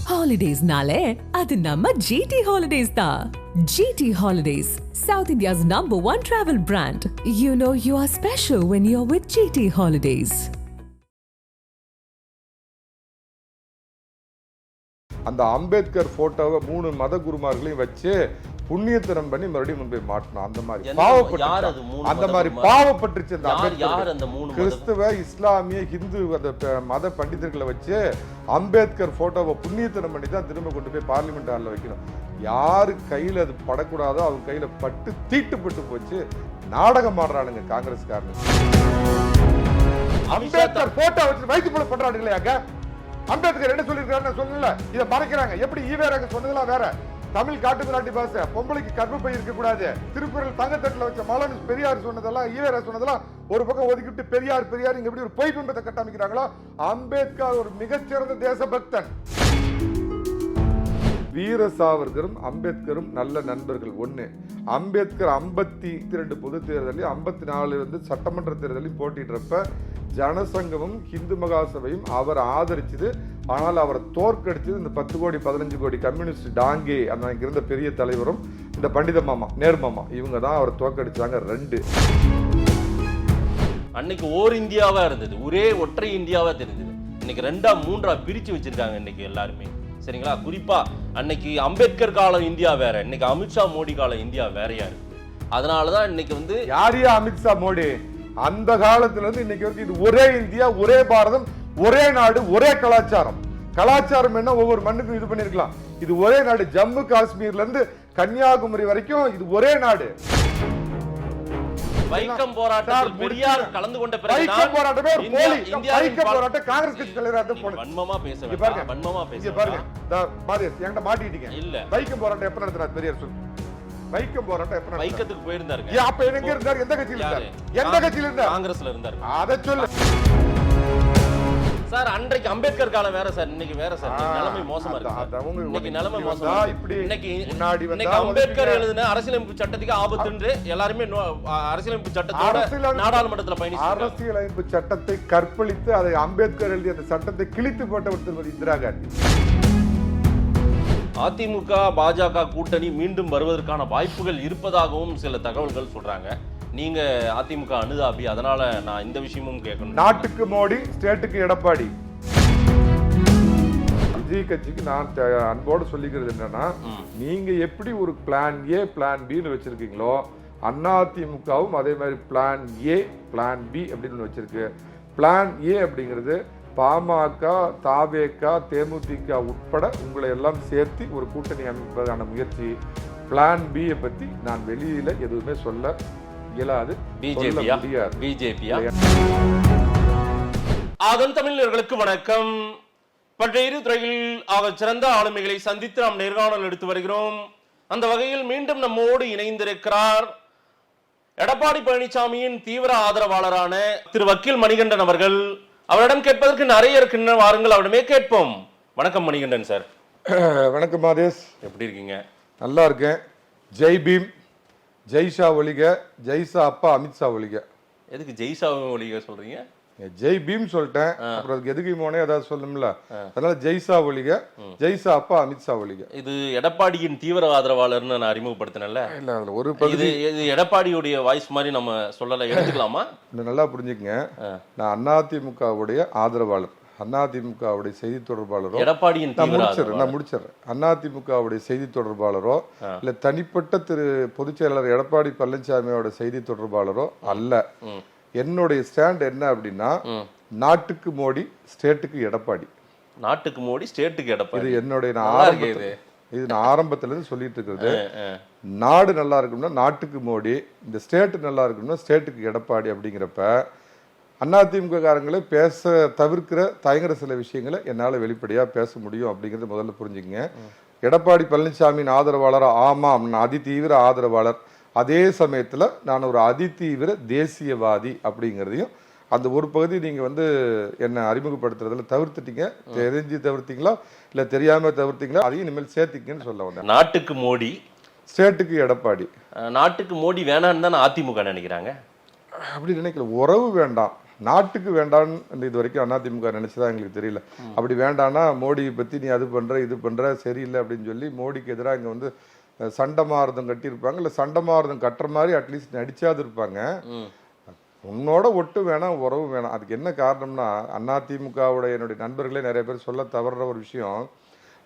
Holidays-nale, adu namma GT Holidays da. GT Holidays, South India's #1 travel brand. You know you are special when you're with GT Holidays. அந்த அம்பேத்கர் போட்டோவை 3 மத குருமார்களையும் வச்சு புண்ணியத்தனம் பண்ணி மறுபடியும் முன்பே மாட்டணும். அந்த மாதிரி பாவப்பட்டுச்சு அந்த அம்பேத்கர். கிறிஸ்துவ, இஸ்லாமிய, ஹிந்து மத பண்டிதர்களை வச்சு அம்பேத்கர் போட்டோவை புண்ணியத்தனம் பண்ணி தான் திரும்ப கொண்டு போய் பார்லிமெண்ட் ஹாலில் வைக்கணும். யாரு கையில அது படக்கூடாதோ அவங்க கையில பட்டு தீட்டுப்பட்டு போச்சு. நாடகம் ஆடுறானுங்க காங்கிரஸ்காரங்க. அம்பேத்கர் போட்டோ வச்சு வயிற்று போல பண்றாங்க இல்லையாங்க. அம்பேத்கர் என்ன சொல்லிருக்காரு சொல்லல, இதை மறைக்கிறாங்க. எப்படி ஈவேராக சொன்னதெல்லாம் வேற. தமிழ் காட்டு மிராட்டி பாச, பொம்பளைக்கு கர்ப்பப்பை இருக்க கூடாது, திருக்குறள் தங்கத்தட்டுல வச்ச மலன் பெரியார் சொன்னதெல்லாம், ஈவேரா சொன்னதெல்லாம் ஒரு பக்கம் ஒதுக்கிட்டு பெரியார் பெரியார் இங்க எப்படி ஒரு பொய் பிம்பத்தை கட்டமைக்கிறாங்களோ. அம்பேத்கர் ஒரு மிகச்சிறந்த தேசபக்தன். வீர சாவர்கரும் அம்பேத்கரும் நல்ல நண்பர்கள். ஒண்ணு, அம்பேத்கர் 52 பொது தேர்தலையும் 54 சட்டமன்ற தேர்தலையும் போட்டிடுறப்ப ஜனசங்கமும் ஹிந்து மகாசபையும் அவர் ஆதரிச்சது. ஆனால் அவரை தோற்கடிச்சது இந்த 10 கோடி 15 கோடி கம்யூனிஸ்ட் டாங்கே அந்த இருந்த பெரிய தலைவரும் இந்த பண்டித மாமா நேர்மாமா இவங்க தான் அவரை தோற்கடிச்சாங்க. 2 அன்னைக்கு ஓர் இந்தியாவா இருந்தது, ஒரே ஒற்றை இந்தியாவா தெரிஞ்சது. இன்னைக்கு 2ஆ 3ஆ பிரிச்சு வச்சிருக்காங்க இன்னைக்கு எல்லாருமே. சரிங்களா? குறிப்பா அன்னைக்கு அம்பேத்கர் கால இந்தியா வேற, இன்னைக்கு அமித்ஷா மோடி கால இந்தியா வேறையா இருக்கு. அதனாலதான் இன்னைக்கு யாரையா அமித்ஷா மோடி அந்த காலத்துல இருந்து இன்னைக்கு வரைக்கும் இது ஒரே இந்தியா, ஒரே பாரதம், ஒரே நாடு, ஒரே கலாச்சாரம். கலாச்சாரம் என்ன ஒவ்வொரு மண்ணுக்கும் இது பண்ணிருக்கலாம். இது ஒரே நாடு. ஜம்மு காஷ்மீர்ல இருந்து கன்னியாகுமரி வரைக்கும் இது ஒரே நாடு. வைக்கம் போராட்டம் பெரியார் கலந்து கொண்ட பிறகு வைக்கம் போராட்டமே ஒரு போலி. வைக்கம் போராட்டம் காங்கிரஸ் கட்சி தலைவராக போடுங்க. வன்மமா பேசுங்க. வன்மமா பேசுங்க. பாருங்க. பாரதியார் என்கிட்ட மாட்டிட்டீங்க. இல்ல. வைக்கம் போராட்டம் எப்ப நடத்துறாரு பெரியார் சொல்லு. வைக்கம் போராட்டம் எப்ப நடத்துறாரு? வைக்கத்துக்கு போயிருந்தாரு. அப்ப எங்க இருந்தாரு? எந்த கட்சியில இருந்தாரு? எந்த கட்சியில இருந்தாரு? காங்கிரஸ்ல இருந்தாரு. அத சொல்லு சார். அன்றைக்கு அம்பேத்கர் காலம் வேற சார், இன்னைக்கு வேற சார். நிலைமை மோசமா இருக்கு. இன்னைக்கு நிலைமை மோசமா இருக்கு. இன்னைக்கு அம்பேத்கர் எழுதின அரசியலமைப்பு சட்டத்துக்கு ஆபத்து எல்லாருமே அரசியலமைப்பு சட்டத்தோட நாடாளுமன்றத்தில் பயணிச்சு அரசியலமைப்பு சட்டத்தை கற்பழித்து அதை அம்பேத்கர் எழுதிய அந்த சட்டத்தை கிழித்து போட்டவர் திருமதி இந்திரா காந்தி. அதிமுக பாஜக கூட்டணி மீண்டும் வருவதற்கான வாய்ப்புகள் இருப்பதாகவும் சில தகவல்கள் சொல்றாங்க. நீங்க அதிமுக அனுதாபி, அதனால நான் இந்த விஷயமும் கேட்கணும். நாட்டுக்கு மோடி, ஸ்டேட்டுக்கு எடப்பாடி. விஜய் கட்சிக்கு நான் அன்போடு சொல்லிக்கிறது என்னன்னா, நீங்க எப்படி ஒரு பிளான் ஏ பிளான் பின்னு வச்சிருக்கீங்களோ அதிமுகவும் அதே மாதிரி பிளான் ஏ பிளான் பி அப்படின்னு வச்சிருக்கு. பிளான் ஏ அப்படிங்கிறது பாமக, தாவேகா, தேமுதிக உட்பட உங்களை எல்லாம் சேர்த்து ஒரு கூட்டணி அமைப்பதற்கான முயற்சி. பிளான் பி பத்தி நான் வெளியில எதுவுமே சொல்ல இயலாது. பிஜேபியா? அதன் தமிழர்களுக்கு வணக்கம். பல்வேறு துறையில் ஆக சிறந்த ஆளுமைகளை சந்தித்து நாம் நேர்காணல் எடுத்து வருகிறோம். அந்த வகையில் மீண்டும் நம்மோடு இணைந்திருக்கிறார் எடப்பாடி பழனிசாமியின் தீவிர ஆதரவாளரான திரு வக்கீல் மணிகண்டன் அவர்கள். அவரிடம் கேட்பதற்கு நிறைய இருக்கின்ற, வாருங்கள் அவரிடமே கேட்போம். வணக்கம் மணிகண்டன் சார். வணக்கம் மாதேஷ், எப்படி இருக்கீங்க? நல்லா இருக்கேன். ஜெய் பீம், ஜெய்ஷா ஒழிக, ஜெய்ஷா அப்பா அமித்ஷா ஒழிக. எதுக்கு ஜெய்ஷா ஒழிக சொல்றீங்க? ஜெய் பீம் சொல்லிட்டேன், அப்புறம் எதுக்கு மோனே ஏதாவது சொல்லணும்ல, அதனால ஜெய்ஷா ஒழிக, ஜெய்ஷா அப்பா அமித்ஷா ஒழிக. இது எடப்பாடியின் தீவிர ஆதரவாளர்னு நான் அறிமுகப்படுத்தினேன். இல்ல அதுல ஒரு பகுதி இது எடப்பாடியுடைய வாய்ஸ் மாதிரி நம்ம சொல்லல, எடுத்துக்கலாமா? நல்லா புரிஞ்சுக்கங்க, நான் அதிமுகவுடைய ஆதரவாளர், அதிமுகவுடைய செய்தி தொடர்பாளரோ, எடப்பாடியின் நான் முடிச்சிடறேன். அதிமுகவுடைய செய்தி தொடர்பாளரோ இல்ல தனிப்பட்ட திரு பொதுச் செயலாளர் எடப்பாடி பழனிசாமியோட செய்தி தொடர்பாளரோ அல்ல. என்னுடைய ஸ்டாண்ட் என்ன அப்படின்னா, நாட்டுக்கு மோடி, ஸ்டேட்டுக்கு எடப்பாடி. நாட்டுக்கு மோடி, ஸ்டேட்டுக்கு எடப்பாடி. இது என்னுடைய நான் ஆரம்பத்துல இருந்து சொல்லிட்டு இருக்கிறது. நாடு நல்லா இருக்கணும்னா நாட்டுக்கு மோடி, இந்த ஸ்டேட் நல்லா இருக்கணும்னா ஸ்டேட்டுக்கு எடப்பாடி. அப்படிங்கிறப்ப அதிமுக காரங்களே பேச தவிர்க்கிற தயங்குற சில விஷயங்களை என்னால் வெளிப்படையாக பேச முடியும் அப்படிங்கிறது முதல்ல புரிஞ்சுக்கங்க. எடப்பாடி பழனிசாமியின் ஆதரவாளர், ஆமாம் நான் அதிதீவிர ஆதரவாளர். அதே சமயத்தில் நான் ஒரு அதிதீவிர தேசியவாதி அப்படிங்கிறதையும் அந்த ஒரு பகுதி நீங்கள் என்னை அறிமுகப்படுத்துறதுல தவிர்த்துட்டீங்க. தெரிஞ்சு தவிர்த்தீங்களா இல்லை தெரியாமல் தவிர்த்தீங்களா, அதையும் இனிமேல் சேர்த்திக்கன்னு சொல்ல வந்தேன். நாட்டுக்கு மோடி, ஸ்டேட்டுக்கு எடப்பாடி. நாட்டுக்கு மோடி வேணான்னு தான் அதிமுக நினைக்கிறாங்க. அப்படி நினைக்கல. உறவு வேண்டாம், நாட்டுக்கு வேண்டான்னு இது வரைக்கும் அதிமுக நினைச்சதா எங்களுக்கு தெரியல. அப்படி வேண்டாம்னா மோடியை பத்தி நீ அது பண்ற இது பண்ற சரியில்லை அப்படின்னு சொல்லி மோடிக்கு எதிராக இங்க வந்து சண்டமாரதம் கட்டியிருப்பாங்க, இல்லை சண்டமாரதம் கட்டுற மாதிரி அட்லீஸ்ட் நடிச்சாது இருப்பாங்க. உன்னோட ஒட்டு வேணாம், உறவு வேணாம். அதுக்கு என்ன காரணம்னா அதிமுகவோட என்னுடைய நண்பர்களே நிறைய பேர் சொல்ல தவறுற ஒரு விஷயம்,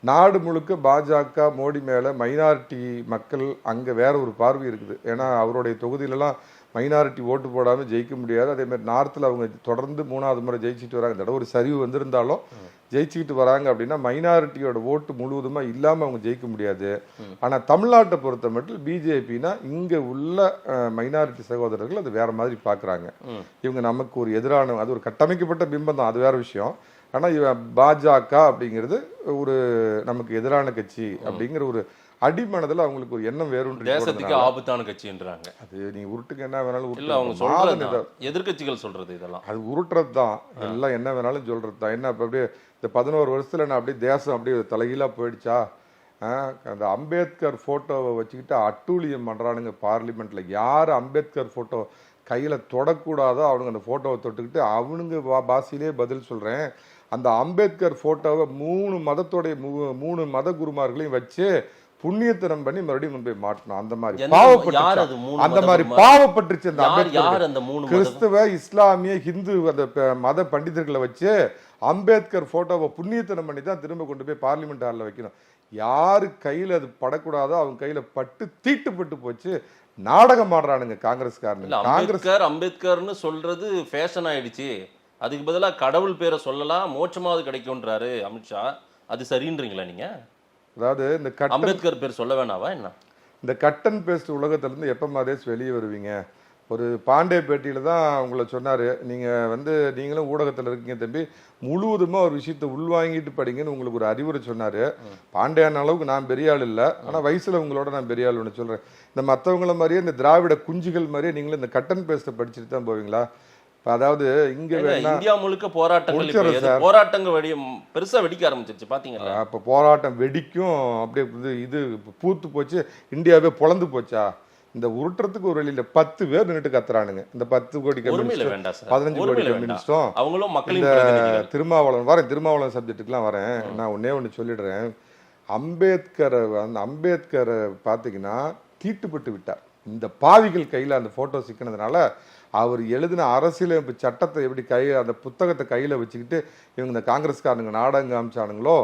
நாடு முழுக்க பாஜக மோடி மேலே மைனாரிட்டி மக்கள் அங்கே வேற ஒரு பார்வை இருக்குது. ஏன்னா அவருடைய தொகுதியிலலாம் மைனாரிட்டி ஓட்டு போடாமல் ஜெயிக்க முடியாது. அதேமாதிரி நார்த்தில் அவங்க தொடர்ந்து 3வது முறை ஜெயிச்சுட்டு வராங்க. இந்த தடவை ஒரு சரிவு வந்திருந்தாலும் ஜெயிச்சுக்கிட்டு வராங்க அப்படின்னா மைனாரிட்டியோட ஓட்டு முழுவதுமாக இல்லாமல் அவங்க ஜெயிக்க முடியாது. ஆனால் தமிழ்நாட்டை பொறுத்த மட்டும் பிஜேபினா இங்கே உள்ள மைனாரிட்டி சகோதரர்கள் அது வேற மாதிரி பார்க்குறாங்க. இவங்க நமக்கு ஒரு எதிரான, அது ஒரு கட்டமைக்கப்பட்ட பிம்பம் தான், அது வேற விஷயம். ஆனால் பாஜக அப்படிங்கிறது ஒரு நமக்கு எதிரான கட்சி அப்படிங்கிற ஒரு அடிமனதில் அவங்களுக்கு ஒரு எண்ணம் வேறும், தேசத்துக்கு ஆபத்தான கட்சின்றாங்க. அது நீ உருட்டுக்கு என்ன வேணாலும் எதிர்கட்சிகள் சொல்றது இதெல்லாம் அது உருட்டுறது தான், எல்லாம் என்ன வேணாலும் சொல்றது தான். என்ன இப்போ அப்படியே இந்த 11 வருஷத்துல நான் அப்படியே தேசம் அப்படியே தலைகீழாக போயிடுச்சா? அந்த அம்பேத்கர் போட்டோவை வச்சுக்கிட்டு அட்டூழியம் பண்றானுங்க பார்லிமெண்ட்ல. யார் அம்பேத்கர் போட்டோ கையில தொடக்கூடாதோ அவனுங்க அந்த போட்டோவை தொட்டுக்கிட்டு அவனுங்க பாஷையிலே பதில் சொல்றேன். அந்த அம்பேத்கர் போட்டோவை 3 மதத்தோடைய 3 மத குருமார்களையும் வச்சு புண்ணியத்தனம் பண்ணி மறுபடியும் முன்பே மாட்டணும். அந்த மாதிரி பாவப்பட்டுருச்சு அந்த அம்பேத்கர். கிறிஸ்துவ, இஸ்லாமிய, ஹிந்து அந்த மத பண்டிதர்களை வச்சு அம்பேத்கர் போட்டோவை புண்ணியத்தனம் பண்ணி தான் திரும்ப கொண்டு போய் பார்லிமெண்ட் ஹாலில் வைக்கணும். யாரு கையில அது படக்கூடாதோ அவங்க கையில பட்டு தீட்டுப்பட்டு போச்சு. நாடகம் ஆடுறானுங்க காங்கிரஸ்காரங்க. அம்பேத்கர்னு சொல்றது ஃபேஷன் ஆயிடுச்சு. அதுக்கு பதிலாக கடவுள் பேரை சொல்லலாம், மோட்சமாவது கிடைக்கும்ன்றாரு அமித்ஷா. அது சரின்றீங்களா நீங்க? அதாவது இந்த அம்பேத்கர் பேர் சொல்ல வேணாவா என்ன? இந்த கட் அண்ட் பேஸ்ட் உலகத்துல இருந்து எப்ப மாதேஷ் வெளியே வருவீங்க? ஒரு பாண்டே பேட்டியில தான் உங்களை சொன்னாரு, நீங்க வந்து நீங்களும் ஊடகத்துல இருக்கீங்க தம்பி, முழுவதுமா ஒரு விஷயத்த உள்வாங்கிட்டு படிங்கன்னு உங்களுக்கு ஒரு அறிவுரை சொன்னாரு. பாண்டியான அளவுக்கு நான் பெரிய ஆள் இல்லை, ஆனா வயசுல உங்களோட நான் பெரிய ஆள் ஒன்று சொல்றேன். இந்த மற்றவங்கள மாதிரியே இந்த திராவிட குஞ்சுகள் மாதிரியே நீங்களும் இந்த கட் அண்ட் பேஸ்ட்டை படிச்சுட்டு தான் போவீங்களா? அதாவது இங்க இந்தியா முழுக்க போராட்டங்கள் பெருசா வெடிக்க ஆரம்பிச்சிருச்சு பாத்தீங்களா? அப்ப போராட்டம் வெடிக்கும் அப்படியே இது பூத்து போச்சு, இந்தியாவே பொழந்து போச்சா? இந்த உருட்டுறதுக்கு ஒரு வழியில 10 பேர் நின்றுட்டு கத்துறானுங்க. இந்த 10 கோடி கம்யூனிஸ்டும் 15 கோடி கம்யூனிஸ்டும் அவங்களும் மக்கள். இந்த திருமாவளவன் சப்ஜெக்டுக்குலாம் வரேன். நான் ஒன்னே ஒன்று சொல்லிடுறேன். அம்பேத்கரை பார்த்தீங்கன்னா தீட்டுப்பட்டு விட்டார். இந்த பாவிகள் கையில் அந்த போட்டோ சிக்கினதுனால அவர் எழுதின அரசியலமைப்பு சட்டத்தை எப்படி அந்த புத்தகத்தை கையில் வச்சுக்கிட்டு இவங்க இந்த காங்கிரஸ்காரனுங்க நாடகம் காமிச்சானுங்களோ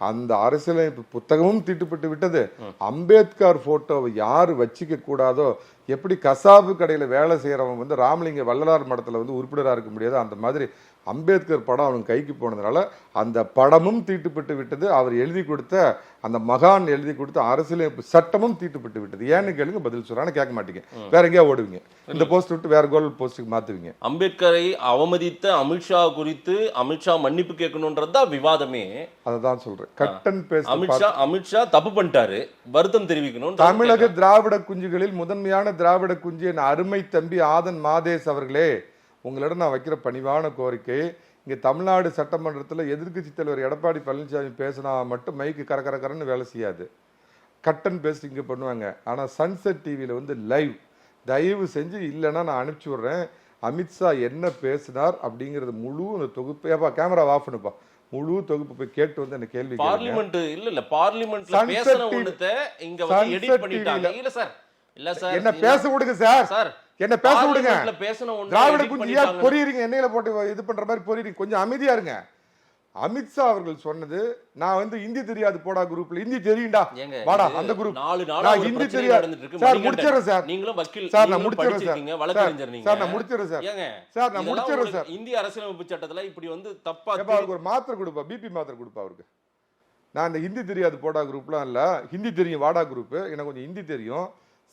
அந்த அரசியலமைப்பு புத்தகமும் தீட்டுப்பட்டு விட்டது. அம்பேத்கர் போட்டோவை யாரு வச்சுக்க கூடாதோ, எப்படி கசாபு கடையில் வேலை செய்யறவன் வந்து ராமலிங்க வள்ளலார் மடத்துல வந்து உறுப்பினராக இருக்க முடியாது, அந்த மாதிரி அம்பேத்கர் படம் அவனுக்கு கைக்கு போனதுனால அந்த படமும் தீட்டுப்பட்டு விட்டது. அவர் எழுதி கொடுத்த அந்த மகான் எழுதி கொடுத்த அரசியலமைப்பு சட்டமும் தீட்டுப்பட்டு விட்டது. ஏன்னு கேளுங்க, பதில் சொல்றான்னு கேட்க மாட்டீங்க, வேற எங்கேயா ஓடுவீங்க, இந்த போஸ்ட் விட்டு வேற கோல் போஸ்டுக்கு மாத்துவீங்க. அம்பேத்கரை அவமதித்த அமித்ஷா குறித்து அமித்ஷா மன்னிப்பு கேட்கணும்ன்றதுதான் விவாதமே. அதான் சொல்றேன், கட் அண்ட் பேஸ்ட். அமித்ஷா தப்பு பண்ணிட்டாரு, வருத்தம் தெரிவிக்கணும். தமிழக திராவிட குஞ்சுகளில் முதன்மையான திராவிட குஞ்சு என் அருமை தம்பி ஆதன் மாதேஷ் அவர்களே, உங்களிடம் நான் வைக்கிற பணிவான கோரிக்கை, இங்கே தமிழ்நாடு சட்டமன்றத்தில் எதிர்க்கட்சி தலைவர் எடப்பாடி பழனிசாமி பேசினா மட்டும் மைக்கு கரன்னு வேலை செய்யாது. கட் அண்ட் பேஸ்ட் இங்கே பண்ணுவாங்க. ஆனால் சன்செட் டிவியில் வந்து லைவ், தயவு செஞ்சு இல்லைன்னா நான் அனுப்பிச்சி விட்றேன். அமித்ஷா என்ன பேசினார் அப்படிங்கிறது முழு அந்த தொகுப்பு, ஏப்பா கேமரா ஆஃப் பண்ணுப்பா, முழு தொகுப்பு போய் கேட்டு வந்து என்ன கேள்வி பார்லிமெண்ட் இல்ல பார்லிமெண்ட்ல பேசன ஒண்ணுதே இங்க வந்து எடிட் பண்ணிட்டாங்க. இல்ல சார், இல்ல சார், என்ன பேச விடுங்க சார், சார் என்ன பேச விடுங்க. திராவிட குஞ்சியா பண்ணிட்டாங்க. பொறியறீங்க, எண்ணெயில போட்டு இது பண்ற மாதிரி பொறியறீங்க, கொஞ்சம் அமைதியா இருங்க. அமித்ஷா அவர்கள் சொன்னது, நான் வந்து ஹிந்தி தெரியாது போடா குரூப்ல, ஹிந்தி தெரியும்டா வாடா அந்த குரூப், நான் ஹிந்தி தெரியாது சார், முடிச்சிரேன் சார், நீங்களும் வக்கீல் சார், நான் முடிச்சிரேன் சார், வழக்கறிஞர் நீங்க சார், நான் முடிச்சிரேன் சார், சார் நான் முடிச்சிரேன் சார். இந்திய அரசியலமைப்பு சட்டத்துல இப்படி வந்து தப்பா அவருக்கு ஒரு மாத்திரை கொடுப்பா, பிபி மாத்திரை கொடுப்பா அவருக்கு. நான் இந்த ஹிந்தி தெரியாது போடா குரூப்லாம் இல்ல, ஹிந்தி தெரியும் வாடா குரூப், எனக்கு கொஞ்சம் ஹிந்தி தெரியும்.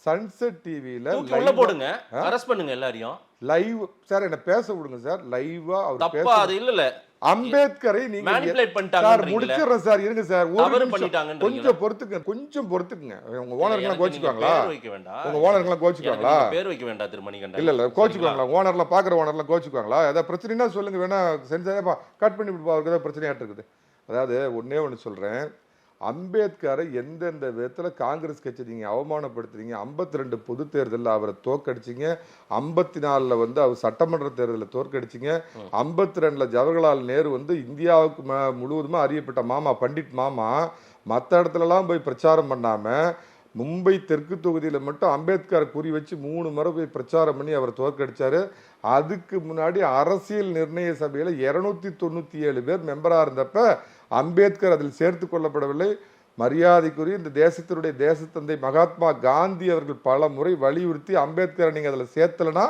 சன்செட் டிவில உள்ள போடுங்க, அரெஸ்ட் பண்ணுங்க எல்லாரையும். லைவ் சார், என்ன பேச விடுங்க சார், லைவா அவர் தப்பா அது இல்ல அம்பேத்கரை நீங்க மேனிபுலேட் பண்ணிட்டாங்க சார், முடிச்சிரேன் சார், இருங்க சார், ஒரு பண்ணிட்டாங்க, கொஞ்சம் பொறுத்துக்குங்க. உங்க ஓனர்லாம் கோச்சுக்குவாங்களா? உங்க ஓனர்லாம் கோச்சுக்குவாங்களா? பேர் வைக்க வேண்டாம் திருமணிகண்டன். இல்ல கோச்சுக்குவாங்களா? ஓனர்லாம் பாக்குற ஓனர்லாம் கோச்சுக்குவாங்களா? ஏதாவது பிரச்சனைனா சொல்லுங்க, வேணா சென்சாரப்பா கட் பண்ணி விடுப்பா, அவருக்கு ஏதாவது பிரச்சனையாட்டு இருக்குது. அதாவது ஒன்னே ஒன்று சொல்றேன், அம்பேத்கரை எந்தெந்த விதத்துல காங்கிரஸ் கட்சி நீங்க அவமானப்படுத்துறீங்க. 52 பொது தேர்தலில் அவரை தோற்கடிச்சிங்க, 54 வந்து அவர் சட்டமன்ற தேர்தலில் தோற்கடிச்சிங்க, 52 ஜவஹர்லால் நேரு வந்து இந்தியாவுக்கு முழுவதுமா அறியப்பட்ட மாமா, பண்டிட் மாமா, மற்ற இடத்துலலாம் போய் பிரச்சாரம் பண்ணாம மும்பை தெற்கு தொகுதியில மட்டும் அம்பேத்கர் குறி வச்சு 3 முறை போய் பிரச்சாரம் பண்ணி அவர் தோற்கடிச்சாரு. அதுக்கு முன்னாடி அரசியல் நிர்ணய சபையில 297 பேர் மெம்பரா இருந்தப்ப அம்பேத்கர் அதில் சேர்த்து கொள்ளப்படவில்லை. மரியாதைக்குரிய இந்த தேசத்தினுடைய தேசத்தந்தை மகாத்மா காந்தி அவர்கள் பல முறை வலியுறுத்தி அம்பேத்கரை நீங்க அதுல சேர்த்தலனா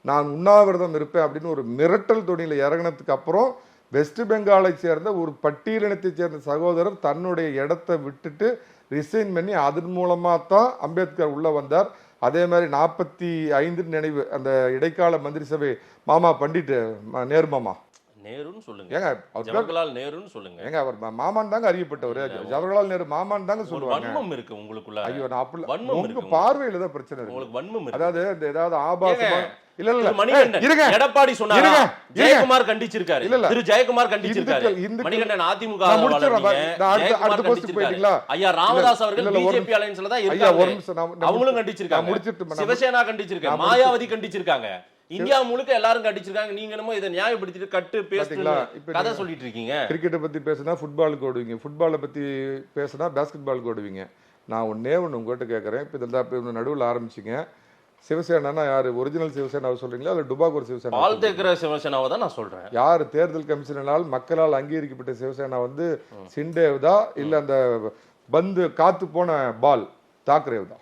நான் உண்ணாவிரதம் இருப்பேன் அப்படின்னு ஒரு மிரட்டல் தொனியில இறங்கினதுக்கு அப்புறம் வெஸ்ட் பெங்காலை சேர்ந்த ஒரு பட்டியலினத்தை சேர்ந்த சகோதரர் தன்னுடைய இடத்தை விட்டுட்டு ரிசைன் பண்ணி அதன் மூலமா தான் அம்பேத்கர் உள்ள வந்தார். அதே மாதிரி 45 நினைவு அந்த இடைக்கால மந்திரி சபை மாமா பண்டிட் நேரு மாமா நேருன்னு சொல்லுங்க, ஏங்க ஜவஹர்லால் நேருன்னு சொல்லுங்க. ஏங்க அவர் மாமான் தாங்க அறியப்பட்டவர். ஜவஹர்லால் நேரு மாமான் தாங்க சொல்லுவாங்க. வன்மம் இருக்கு உங்களுக்குள்ள. ஐயோ நான் அப்படி உங்க பார்வையில தான் பிரச்சனை இருக்கு. உங்களுக்கு வன்மம் இருக்கு. அதாவது இந்த ஏதாவது ஆபாசமா இல்ல இல்ல மணிகண்டன் இருங்க எடப்பாடி சொன்னாரு, ஜெயக்குமார் கண்டிச்சிருக்காரு. திரு ஜெயக்குமார் கண்டிச்சிருக்காரு. மணிகண்டன் அதிமுக அடுத்த போஸ்ட் போயிட்டீங்களா? ஐயா ராமதாஸ் அவர்கள் பிஜேபி அலையன்ஸ்ல தான் இருக்காங்க, அவங்களும் கண்டிச்சிருக்காங்க. சிவசேனா கண்டிச்சிருக்காங்க, மாயாவதி கண்டிச்சிருக்காங்க, இந்தியா முழுக்க எல்லாரும் கண்டிச்சிருக்காங்க. நீங்க என்னமோ இதை நியாயப்படுத்திட்டு கட்டு பேசுறீங்களா, கதை சொல்லிட்டு இருக்கீங்க. கிரிக்கெட்டை பத்தி பேசினா ஃபுட்பாலுக்கு ஓடுவீங்க, ஃபுட்பாலை பத்தி பேசினா பாஸ்கெட் பாலுக்கு ஓடுவீங்க. நான் ஒன்னே ஒன்று உங்ககிட்ட கேட்கறேன். இப்போ நடுவில் ஆரம்பிச்சிங்க. சிவசேனா யாரு? ஒரிஜினல் சிவசேனாவை சொல்றீங்களா இல்ல டுபாகூர் சிவசேனா? பால் தேக்கிற சிவசேனாவை தான் நான் சொல்றேன். யாரு தேர்தல் கமிஷனால் மக்களால் அங்கீகரிக்கப்பட்ட சிவசேனா வந்து சிண்டேவ்தா இல்ல அந்த பந்து காத்து போன பால் தாக்கரேவ்தா?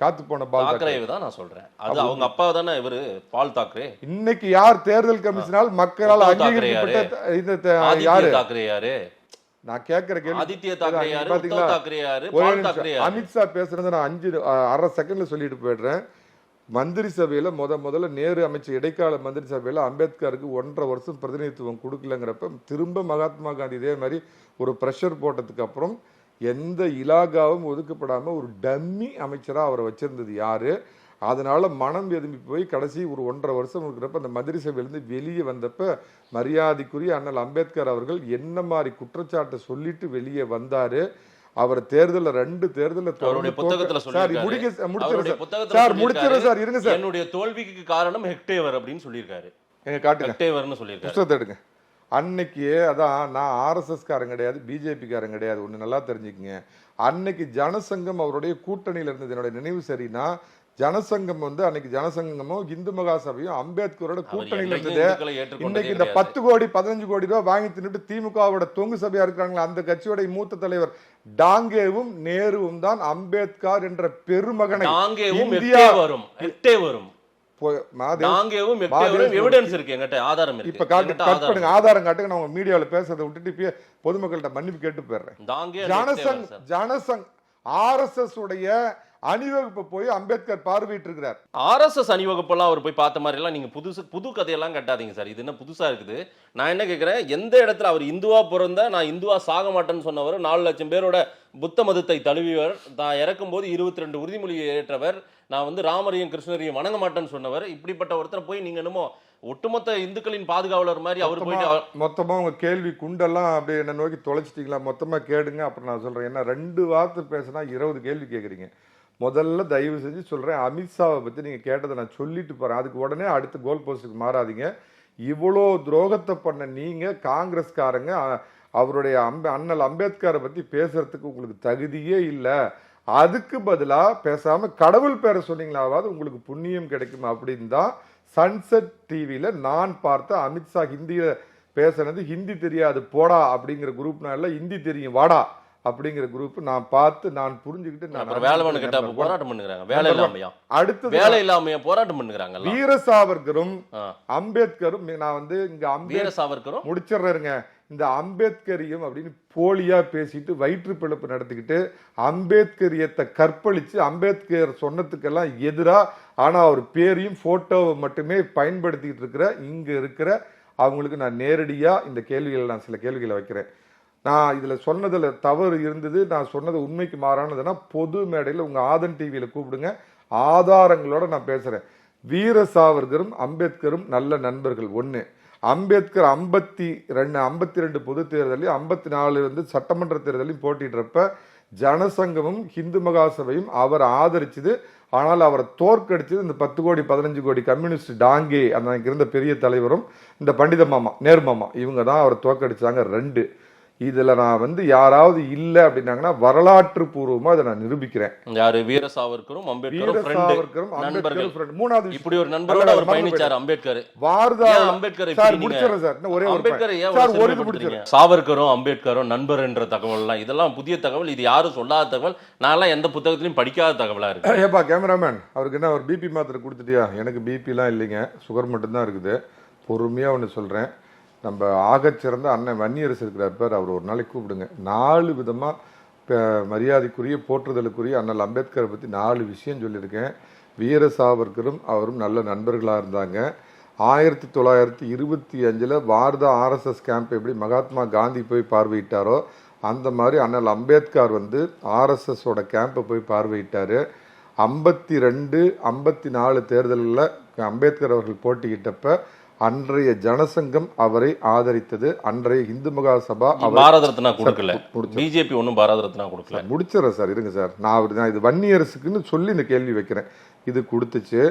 காத்து போன பால் தாக்கரேவ் தான் நான் சொல்றேன். அது அவங்க அப்பா தானே இவரு பால் தாக்கரே. இன்னைக்கு யார் தேர்தல் கமிஷனால் மக்களால் அங்கீகரிக்கப்பட்ட இந்த யாரு? தாக்கரே யாரு? நான் கேட்கிற கேள்வி ஆதித்ய தாக்கரே யாரு, உத்தவ் தாக்கரே யாரு, பால் தாக்கரே யாரு? அமித்ஷா பேசுறது நான் 1/2 செகண்ட்ல சொல்லிட்டு போயிடுறேன். மந்திரி சபையில முதல்ல நேரு அமைச்ச இடைக்கால மந்திரி சபையில அம்பேத்கருக்கு 1.5 வருஷம் பிரதிநிதித்துவம் கொடுக்கலங்கிறப்ப திரும்ப மகாத்மா காந்தி இதே மாதிரி ஒரு பிரஷர் போட்டதுக்கு அப்புறம் எந்த இலாகாவும் ஒதுக்கப்படாம ஒரு டம்மி அமைச்சரா அவரை வச்சிருந்தது யாரு? அதனால மனம் எதும்பி போய் கடைசி ஒரு 1.5 வருஷம் இருக்கிறப்ப அந்த மந்திரி சபையிலிருந்து வெளியே வந்தப்ப மரியாதைக்குரிய அண்ணல் அம்பேத்கர் அவர்கள் என்ன மாதிரி குற்றச்சாட்டை சொல்லிட்டு வெளியே வந்தாரு. அவர் தேர்தல்ல 2 தேர்தல்ல என்னுடைய தோல்விக்கு காரணம் ஹெக்டேவர் அப்படின்னு சொல்லியிருக்காரு. எங்க காட்டுங்க, ஹெக்டேவர்னு சொல்லியிருக்காரு. புத்தகத்தை எடுங்க. அன்னைக்கு அதான் நான் ஆர்எஸ்எஸ் காரன் கிடையாது, பிஜேபி காரன் கிடையாது. ஒண்ணு நல்லா தெரிஞ்சுக்கங்க. அன்னைக்கு ஜனசங்கம் அவருடைய கூட்டணியில இருந்தது. என்னோட நினைவு சரின்னா ஜனசங்கம் வந்து அன்னைக்கு ஜனசங்கமும் இந்து மகாசபையும் அம்பேத்கரோட கூட்டணியில இருந்தது. இன்னைக்கு இந்த 10 கோடி 15 கோடி ரூபாய் வாங்கி தின்னுட்டு திமுகவோட தொங்கு சபையா இருக்கிறாங்களா அந்த கட்சியோட மூத்த தலைவர் டாங்கேவும் நேருவும் தான் அம்பேத்கர் என்ற பெருமகனை இந்தியா வரும். ஆதாரம் காட்டுங்க. நான் மீடியாவில் பேசுறதை விட்டுட்டு பொதுமக்கள்கிட்ட மன்னிப்பு கேட்டு போயிடுறேன். ஜனசங் ஆர்எஸ்எஸ் உடைய அணிவகுப்பு போய் அம்பேத்கர் பார்வையிட்டு இருக்கிறார். ஆர்எஸ்எஸ் அணிவகுப்பெல்லாம் அவர் போய் பார்த்த மாதிரி எல்லாம் நீங்க புது கதையெல்லாம் கட்டாதீங்க சார். இது என்ன புதுசா இருக்குது? நான் என்ன கேட்கிறேன், எந்த இடத்துல அவர் இந்துவா பிறந்த நான் இந்துவா சாக மாட்டேன்னு சொன்னவர், 4 லட்சம் பேரோட புத்த மதத்தை தழுவியவர், நான் இறக்கும் போது 22 உறுதிமொழியை ஏற்றவர், நான் வந்து ராமரையும் கிருஷ்ணரையும் வணங்க மாட்டேன்னு சொன்னவர், இப்படிப்பட்ட ஒருத்தர் போய் நீங்க என்னமோ ஒட்டுமொத்த இந்துக்களின் பாதுகாவலர் மாதிரி அவர் போயிட்டு மொத்தமா உங்க கேள்வி குண்டெல்லாம் அப்படியே என்ன நோக்கி தொலைச்சிட்டீங்களா? மொத்தமா கேடுங்க, அப்புறம் நான் சொல்றேன். ஏன்னா 2 வார்த்தை பேசினா 20 கேள்வி கேட்குறீங்க. முதல்ல தயவு செஞ்சு சொல்றேன், அமித்ஷாவை பத்தி நீங்க கேட்டதை நான் சொல்லிட்டு போறேன். அதுக்கு உடனே அடுத்த கோல் போஸ்டுக்கு மாறாதீங்க. இவ்வளோ துரோகத்தை பண்ண நீங்க காங்கிரஸ்காரங்க அவருடைய அண்ணல் அம்பேத்கரை பத்தி பேசுறதுக்கு உங்களுக்கு தகுதியே இல்லை. அதுக்கு பதிலா பேசாம கடவுள் பேரை சொன்னீங்களாவது உங்களுக்கு புண்ணியம் கிடைக்கும் அப்படின்னு தான் சன்செட் டிவியில நான் பார்த்த அமித்ஷா ஹிந்தியில பேசுனது. ஹிந்தி தெரியாது போடா அப்படிங்கிற குரூப்னால ஹிந்தி தெரியும் வாடா அப்படிங்கிற குரூப் நான் பார்த்து நான் புரிஞ்சுக்கிட்டு போராட்டம் பண்ணுறாங்க. வேலை இல்லாமையா அடுத்து வேலை இல்லாமையா போராட்டம் பண்ணுறாங்க. வீர சாவர்கரும் அம்பேத்கரும் நான் வந்து இங்க வீர சாவர்கரும் முடிச்சிடுறேங்க. இந்த அம்பேத்கரியம் அப்படின்னு போலியா பேசிட்டு வயிற்று பிழப்பு நடத்திக்கிட்டு அம்பேத்கரியத்தை கற்பழிச்சு அம்பேத்கர் சொன்னதுக்கெல்லாம் எதிரா ஆனா அவர் பேரையும் போட்டோவை மட்டுமே பயன்படுத்திக்கிட்டு இருக்கிற இங்க இருக்கிற அவங்களுக்கு நான் நேரடியா இந்த கேள்விகளை நான் சில கேள்விகளை வைக்கிறேன். நான் இதுல சொன்னதுல தவறு இருந்தது, நான் சொன்னது உண்மைக்கு மாறானதுன்னா பொது மேடையில் உங்க ஆதன் டிவியில கூப்பிடுங்க, ஆதாரங்களோட நான் பேசுறேன். வீர சாவர்கரும் அம்பேத்கரும் நல்ல நண்பர்கள் ஒண்ணு. அம்பேத்கர் 52 பொது தேர்தலையும் 54 வந்து சட்டமன்ற தேர்தலையும் போட்டிடுறப்ப ஜனசங்கமும் இந்து மகாசபையும் அவர் ஆதரிச்சது. ஆனால் அவரை தோற்கடிச்சது இந்த 10 கோடி 15 கோடி கம்யூனிஸ்ட் டாங்கே அன்னைக்கு இருந்த பெரிய தலைவரும் இந்த பண்டித மாமா நேர்மாமா இவங்க தான் அவரை தோற்கடிச்சாங்க. 2 இதுல நான் வந்து யாராவது இல்ல அப்படின்னாங்கன்னா வரலாற்று பூர்வமா அதை நான் நிரூபிக்கிறேன். யாரு? வீர சாவர்கரும் அம்பேத்கரும் நண்பர்கள். மூணாவது இப்படி ஒரு நண்பரோட அவர் பயணிச்சார் அம்பேத்கர். வார்தா அம்பேத்கர் முடிச்சிடுறேன் சார், ஒரே ஒரு அம்பேத்கர் சாவர்கரும் அம்பேத்கரும் நண்பர் என்ற தகவல் எல்லாம் இதெல்லாம் புதிய தகவல். இது யாரும் சொல்லாத தகவல். நான் எந்த புத்தகத்திலையும் படிக்காத தகவலா இருக்கு. ஏப்பா கேமராமேன், அவருக்கு என்ன ஒரு பிபி மாத்திரை கொடுத்துட்டியா? எனக்கு பிபி எல்லாம் இல்லைங்க, சுகர் மட்டும்தான் இருக்குது. பொறுமையா ஒன்று சொல்றேன். நம்ம ஆகச்சிறந்த அண்ணன் வன்னியரசு இருக்கிறார், அவர் ஒரு நாளைக்கு கூப்பிடுங்க. 4 விதமா மரியாதைக்குரிய போற்றுதலுக்குரிய அண்ணல் அம்பேத்கரை பற்றி 4 விஷயம் சொல்லியிருக்கேன். வீர சாவர்கரும் அவரும் நல்ல நண்பர்களாக இருந்தாங்க. 1925 வார்தா RSS கேம்ப் எப்படி மகாத்மா காந்தி போய் பார்வையிட்டாரோ அந்த மாதிரி அண்ணல் அம்பேத்கர் வந்து RSSோட கேம்பை போய் பார்வையிட்டாரு. 52, 54 தேர்தலில் அம்பேத்கர் அவர்கள் போட்டியிட்டப்ப அன்றைய ஜனசங்கம் அவரை ஆதரித்தது. அன்றைய இந்து மகாசபா பாரத ரத்னா கொடுக்கல, பிஜேபி ஒன்றும் பாரத ரத்னா கொடுக்கல. முடிச்சிடறேன் சார், இருங்க சார். நான் இது வன்னியரசுக்குன்னு சொல்லி இந்த கேள்வி வைக்கிறேன். இது கொடுத்துச்சு.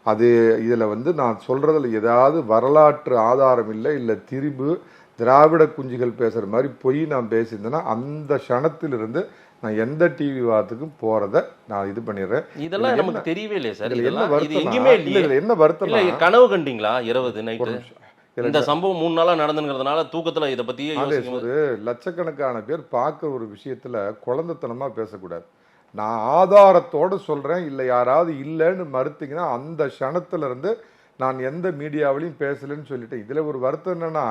அது இதில் வந்து நான் சொல்றதுல ஏதாவது வரலாற்று ஆதாரம் இல்லை திரிபு திராவிட குஞ்சுகள் பேசுற மாதிரி பொய் நான் பேசியிருந்தேன்னா அந்த க்ஷணத்திலிருந்து நான் எந்த டிவி வாரத்துக்கும் போறத நான் இது பண்ணிடுறேன். இதெல்லாம் நமக்கு தெரியவே இல்லையே சார். என்ன வருத்தம்? கனவு கண்டீங்களா 20 நைட்டு? இந்த சம்பவம் 3 நாளா நடந்துங்கிறதுனால தூக்கத்துல இதை பத்தியே ஒரு லட்சக்கணக்கான பேர் பார்க்க ஒரு விஷயத்துல குழந்தைத்தனமா பேசக்கூடாது. நான் ஆதாரத்தோடு சொல்றேன். இல்லை யாராவது இல்லைன்னு மறுத்தீங்கன்னா அந்த க்ஷணத்துல இருந்து நான் எந்த மீடியாவிலையும் பேசலன்னு சொல்லிட்டேன். இதுல ஒரு வருத்தம் என்னன்னா,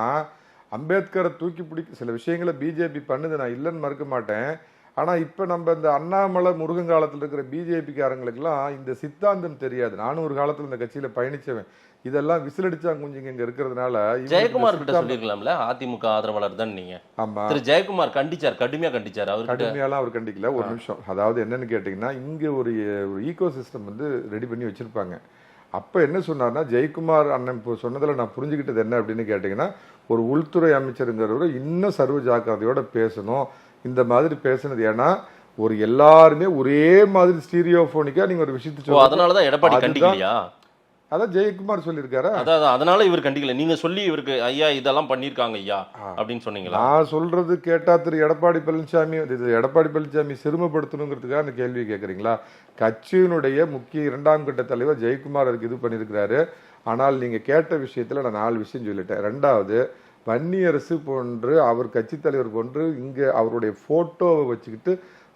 அம்பேத்கரை தூக்கி பிடிக்க சில விஷயங்களை பிஜேபி பண்ணுது, நான் இல்லைன்னு மறுக்க மாட்டேன். ஆனால் இப்போ நம்ம இந்த அண்ணாமலை முருகங்காலத்தில் இருக்கிற பிஜேபிக்காரங்களுக்கெல்லாம் இந்த சித்தாந்தம் தெரியாது. நானும் ஒரு காலத்தில் இந்த கட்சியில் பயணிச்சவன். இதெல்லாம் விசிலடிச்சாங்க கொஞ்சம் இங்க இருக்கிறதுனால. ஜெயக்குமார் கிட்ட சொல்லிருக்கலாம்ல, அதிமுக ஆதரவாளர் தான் நீங்க. ஆமா, திரு ஜெயக்குமார் கண்டிச்சார், கடுமையா கண்டிச்சார். அவர் கடுமையாலாம் அவர் கண்டிக்கல. ஒரு நிமிஷம், அதாவது என்னன்னு கேட்டீங்கன்னா, இங்க ஒரு ஈகோ சிஸ்டம் வந்து ரெடி பண்ணி வச்சிருப்பாங்க. அப்ப என்ன சொன்னார்னா, ஜெயக்குமார் அண்ணன் சொன்னதுல நான் புரிஞ்சுக்கிட்டது என்ன அப்படின்னு கேட்டீங்கன்னா, ஒரு உள்துறை அமைச்சருங்கிறவரு இன்னும் சர்வ ஜாக்கிரதையோட பேசணும். இந்த மாதிரி பேசுனது ஏன்னா ஒரு எல்லாருமே ஒரே மாதிரி ஸ்டீரியோபோனிக்கா நீங்க ஒரு விஷயத்தை சொல்லுங்க. அதனாலதான் எடப்பாடி கண்டிக்கலையா? அதான் ஜெயக்குமார் சொல்லியிருக்காரு. அதனால இவர் கண்டிக்கல. நீங்க சொல்லி இவருக்கு ஐயா இதெல்லாம் பண்ணிருக்காங்க ஐயா அப்படின்னு சொன்னீங்களா? நான் சொல்றது கேட்டா திரு எடப்பாடி பழனிசாமி சிறுமப்படுத்தணுங்கிறதுக்காக அந்த கேள்வி கேட்குறீங்களா? கட்சியினுடைய முக்கிய 2ஆம் கட்ட தலைவர் ஜெயக்குமார் அதுக்கு இது பண்ணியிருக்கிறாரு. ஆனால் நீங்க கேட்ட விஷயத்துல நான் 4 விஷயம் சொல்லிட்டேன். 2வது, வன்னியரசு போன்று அவர் கட்சி தலைவர் போன்று இங்க அவருடைய போட்டோவை வச்சுக்கிட்டு,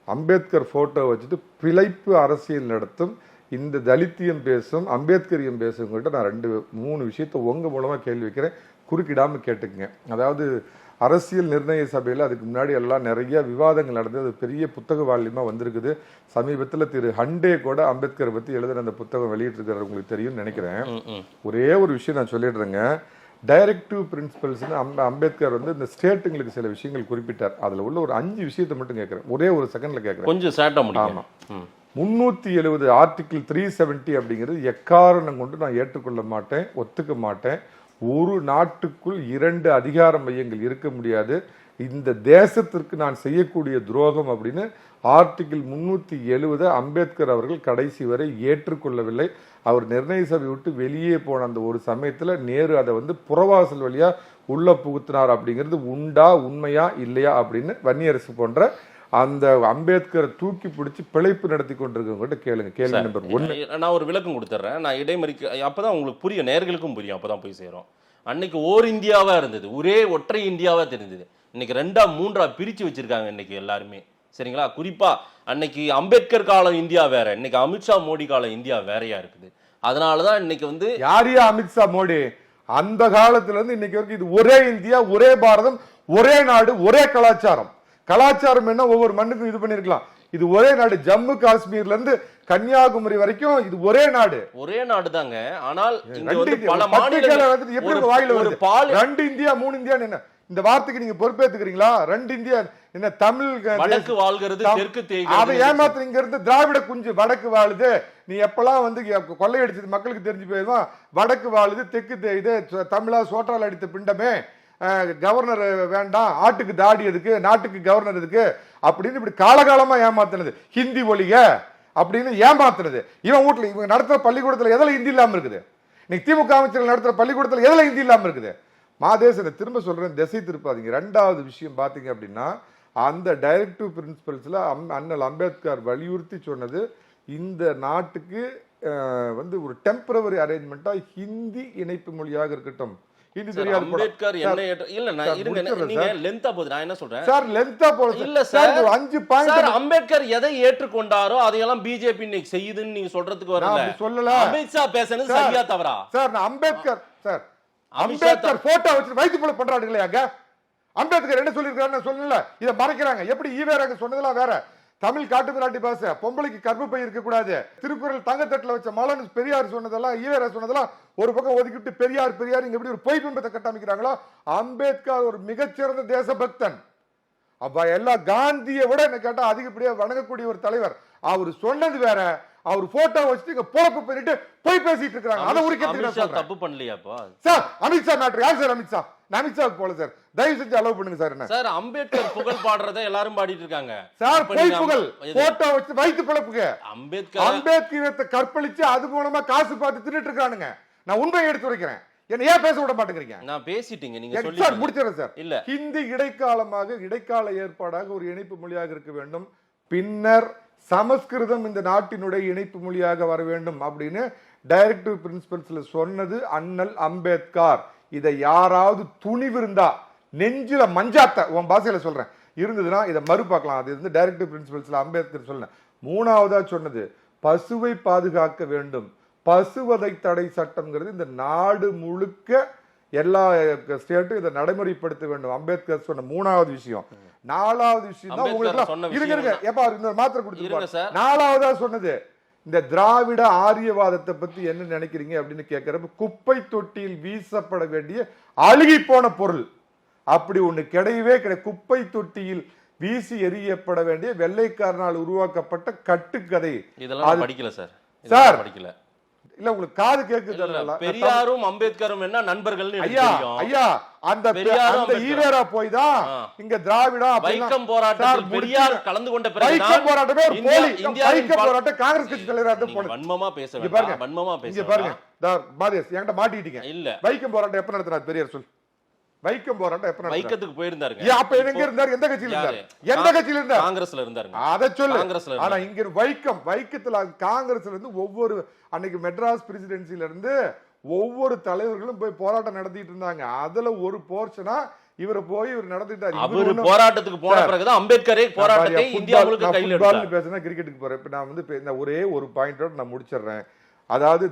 அம்பேத்கர் போட்டோவை வச்சுட்டு பிழைப்பு அரசியல் நடத்தும் இந்த தலித்தியம் பேசும் அம்பேத்கரியம் பேசுங்கிட்ட நான் 2-3 விஷயத்த உங்க மூலமா கேள்வி வைக்கிறேன், குறுக்கிடாம கேட்டுக்குங்க. அதாவது அரசியல் நிர்ணய சபையில் அதுக்கு முன்னாடி எல்லாம் நிறைய விவாதங்கள் நடந்தது. பெரிய புத்தக வால்யமா வந்திருக்குது. சமீபத்தில் திரு ஹண்டே கூட அம்பேத்கரை பத்தி எழுதுன அந்த புத்தகம் வெளியிட்டிருக்கிறார், உங்களுக்கு தெரியும் நினைக்கிறேன். ஒரே ஒரு விஷயம் நான் சொல்லிடுறேங்க. டைரக்டிவ் பிரின்சிபல்ஸ்னு அம்பேத்கர் வந்து இந்த ஸ்டேட்டுங்களுக்கு சில விஷயங்கள் குறிப்பிட்டார். அதுல உள்ள ஒரு 5 விஷயத்தை மட்டும் கேட்கிறேன், ஒரே ஒரு செகண்ட்ல கேட்கிறேன். கொஞ்சம் சேட்டா முடியும். ஆமா, 370 ஆர்டிகிள் 370 அப்படிங்கிறது எக்காரணம் கொண்டு நான் ஏற்றுக்கொள்ள மாட்டேன், ஒத்துக்க மாட்டேன். ஒரு நாட்டுக்குள் 2 அதிகார மையங்கள் இருக்க முடியாது, இந்த தேசத்திற்கு நான் செய்யக்கூடிய துரோகம் அப்படின்னு ஆர்டிகிள் 370 அம்பேத்கர் அவர்கள் கடைசி வரை ஏற்றுக்கொள்ளவில்லை. அவர் நிர்ணய சபை விட்டு வெளியே போன அந்த ஒரு சமயத்துல நேரு அதை வந்து புறவாசல் வழியா உள்ள புகுத்தினார். அப்படிங்கிறது உண்டா, உண்மையா, இல்லையா அப்படின்னு வன்னியரசு போன்ற அந்த அம்பேத்கரை தூக்கி பிடிச்சி பிழைப்பு நடத்தி கொண்டிருக்கவங்க கேளுங்க. கேள்வி நம்பர் 1. நான் ஒரு விளக்கம் கொடுத்துட்றேன். நான் இடைமறிக்க அப்பதான் உங்களுக்கு புரியும், நேர்களுக்கும் புரியும், அப்பதான் போய் சேரும். அன்னைக்கு ஓர் இந்தியாவா இருந்தது, ஒரே ஒற்றை இந்தியாவா தெரிஞ்சது. இன்னைக்கு 2ஆ 3ஆ பிரிச்சு வச்சிருக்காங்க இன்னைக்கு எல்லாருமே. சரிங்களா? குறிப்பா அன்னைக்கு அம்பேத்கர் காலம் இந்தியா வேற, இன்னைக்கு அமித்ஷா மோடி காலம் இந்தியா வேறையா இருக்குது. அதனாலதான் இன்னைக்கு வந்து யாரையா அமித்ஷா மோடி அந்த காலத்துல இருந்து இன்னைக்கு வரைக்கும் இது ஒரே இந்தியா, ஒரே பாரதம், ஒரே நாடு, ஒரே கலாச்சாரம். கலாச்சாரம் என்ன ஒவ்வொரு மண்ணுக்கும் இது பண்ணிருக்கலாம். இது ஒரே நாடு. ஜம்மு காஷ்மீர்ல இருந்து கன்னியாகுமரி வரைக்கும் இது ஒரே நாடு. ஒரே நாடு தாங்க. ஆனால் பல மாநிலங்கள் எப்படி வாயில வருது? 2 இந்தியா 3 இந்தியா என்ன? இந்த வார்த்தைக்கு நீங்க பொறுப்பேத்துக்கிறீங்களா? 2 இந்தியா என்ன? தமிழ் வடக்கு வாழ்கிறது, தெற்கு தேய்கிறது. அதை ஏமாத்து. இங்க இருந்து திராவிட குஞ்சு வடக்கு வாழுது, நீ எப்பெல்லாம் வந்து கொள்ளையடிச்சது மக்களுக்கு தெரிஞ்சு போயிடுவான், வடக்கு வாழுது தெற்கு இது தமிழா சோற்றால் அடித்த பிண்டமே, கவர்னர் வேண்டாம், ஆட்டுக்கு தாடி எதுக்கு, நாட்டுக்கு கவர்னர் எதுக்கு அப்படின்னு இப்படி காலகாலமா ஏமாத்தினது. ஹிந்தி ஒழிக அப்படின்னு ஏமாத்துறது. இவன் வீட்டுல இவங்க நடத்துற பள்ளிக்கூடத்துல எதில் ஹிந்தி இல்லாம இருக்குது? இன்னைக்கு திமுக அமைச்சர்கள் நடத்துற பள்ளிக்கூடத்துல எதில் ஹிந்தி இல்லாம இருக்குது? மாதேசனை திரும்ப சொல்றேன், திசை திருப்பாதீங்க. ரெண்டாவது விஷயம் பாத்தீங்க அப்படின்னா, அந்த டைரக்டிவ் பிரின்சிபல்ஸ்ல அண்ணல் அம்பேத்கர் வலியுறுத்தி சொன்னது, இந்த நாட்டுக்கு வந்து ஒரு டெம்பரவரி அரேஞ்ச்மெண்டா ஹிந்தி இணைப்பு மொழியாக இருக்கட்டும். ஹிந்தி தெரியாது அம்பேத்கர் என்ன இல்ல நான் இருங்க, நீங்க லெந்தா போகுது. நான் என்ன சொல்றேன் சார், லெந்தா போகுது இல்ல சார், 5 பாயிண்ட். சார் அம்பேத்கர் எதை ஏற்றுக்கொண்டாரோ அதையெல்லாம் பிஜேபி இன்னைக்கு செய்யுதுன்னு நீங்க சொல்றதுக்கு வரல. சொல்லல அமித்ஷா பேசுனது சரியா தவறா? சார் நான் அம்பேத்கர் போட்டோ வச்சு வயித்து போல பண்றாங்க இல்லையாங்க? அம்பேத்கர் என்ன சொல்லியிருக்காரு சொல்லல, இதை மறைக்கிறாங்க. எப்படி ஈவேராக சொன்னதெல்லாம் வேற. தமிழ் காட்டு மிராட்டி பாச, பொம்பளைக்கு கர்ப்பப்பை இருக்க கூடாது, திருக்குறள் தங்கத்தட்டுல வச்ச மலன் பெரியார் சொன்னதெல்லாம், ஈவேரா சொன்னதெல்லாம் ஒரு பக்கம் ஒதுக்கிட்டு பெரியார் பெரியார் இங்க எப்படி ஒரு பொய் பிம்பத்தை கட்டமைக்கிறாங்களோ, அம்பேத்கர் ஒரு மிகச்சிறந்த தேசபக்தன். அப்ப எல்லா காந்தியை விட என்ன கேட்டா அதிகப்படியா வணங்கக்கூடிய ஒரு தலைவர். அவர் சொன்னது வேற, அவர் போட்டோ வச்சுட்டு இங்க பொழப்பு பண்ணிட்டு போய் பேசிட்டு இருக்காங்க. அதை உரிக்கிறதுக்கு தப்பு பண்ணலையாப்பா சார்? அமித்ஷா மேட்டர் யார் சார்? அமித்ஷா அமித்ஷாவுக்கு போல சார், தயவு செஞ்சு அலோவ் பண்ணுங்க சார். என்ன சார் அம்பேத்கர் புகழ் பாடுறத எல்லாரும் பாடிட்டு இருக்காங்க சார், பொய் புகழ் போட்டோ வச்சு வைத்து பிழப்புக்கு அம்பேத்கர் கற்பழிச்சு அது மூலமா காசு பார்த்து தின்னுட்டு இருக்கானுங்க. நான் உண்மையை எடுத்து வைக்கிறேன். என்ன ஏன் பேச விட மாட்டேங்கிறீங்க? நான் பேசிட்டீங்க, நீங்க சொல்லி சார் முடிச்சிடுறேன் சார். இல்ல ஹிந்தி இடைக்கால ஏற்பாடாக ஒரு இணைப்பு மொழியாக இருக்க வேண்டும், பின்னர் சமஸ்கிருதம் இந்த நாட்டினுடைய இணைப்பு மொழியாக வர வேண்டும் அப்படின்னு டைரக்டிவ் பிரின்சிபல்ஸ்ல சொன்னது அண்ணல் அம்பேத்கர். இதை யாராவது துணிவு இருந்தா, நெஞ்சில மஞ்சாத்த உன் பாசையில சொல்றேன் இருந்ததுன்னா இதை மறுபாக்கலாம். அது வந்து டைரக்டிவ் பிரின்சிபல்ஸ்ல அம்பேத்கர் சொன்ன. மூணாவதா சொன்னது பசுவை பாதுகாக்க வேண்டும். பசுவதை தடை சட்டம்ங்கிறது இந்த நாடு முழுக்க எல்லா ஸ்டேட்டும் இதை நடைமுறைப்படுத்த வேண்டும். அம்பேத்கர் சொன்ன மூணாவது விஷயம். நாலாவது விஷயம் தான் உங்களுக்கு மாத்திரை கொடுத்து. நாலாவதா சொன்னது இந்த திராவிட ஆரியவாதத்தை பத்தி என்ன நினைக்கிறீங்க அப்படின்னு கேட்கிறப்ப, குப்பை தொட்டியில் வீசப்பட வேண்டிய அழுகி போன பொருள் அப்படி ஒண்ணு கிடையவே கிடையாது. குப்பை தொட்டியில் வீசி எறியப்பட வேண்டிய வெள்ளைக்காரனால் உருவாக்கப்பட்ட கட்டுக்கதை. இதெல்லாம் படிக்கல சார். சார் படிக்கல இல்ல, உங்களுக்கு காது கேக்குது. பெரியாரும் அம்பேத்கரும் என்ன நண்பர்கள்? ஐயா அந்த ஈவேரா போய் தான் இங்க திராவிடா வைக்கம் போராட்டத்தில் பெரியார் கலந்து கொண்ட பிறகு வைக்கம் போராட்டமே ஒரு போலி வைக்கம் போராட்டம் காங்கிரஸ் கட்சி தலைவராக போனது. வன்மமா பேசுறாங்க, வன்மமா பேசுறாங்க. பாருங்க மாதேஷ், என்கிட்ட மாட்டிட்டீங்க. இல்ல வைக்கம் போராட்டம் எப்ப நடத்தினார் பெரியார்? சொல். வைக்கம் போராட்டம் எப்ப நடத்தினார்? வைக்கத்துக்கு போயிருந்தாருங்க. அப்ப எங்க இருந்தார்? எந்த கட்சியில இருந்தார்? எந்த கட்சியில இருந்தார்? காங்கிரஸ்ல இருந்தாருங்க. அத சொல்லு. காங்கிரஸ்ல. ஆனா இங்க வைக்கத்துல காங்கிரஸ்ல இருந்து ஒவ்வொரு அன்னைக்கு மெட்ராஸ் பிரசிடென்சில இருந்து ஒவ்வொரு தலைவர்களும் போய் போராட்டம் நடத்திட்டு இருந்தாங்க. அதுல ஒரு போர்ஷனா இவர் நடத்திட்டாரு. அவரு போராட்டத்துக்கு போன பிறகுதான் அம்பேத்கரே போராட்டத்தை இந்தியா முழுக்க கையில எடுத்தார். பேசினா கிரிக்கெட்டுக்கு போறேன். இப்ப நான் வந்து ஒரே ஒரு பாயிண்டோட நான் முடிச்சிடுறேன். அதாவது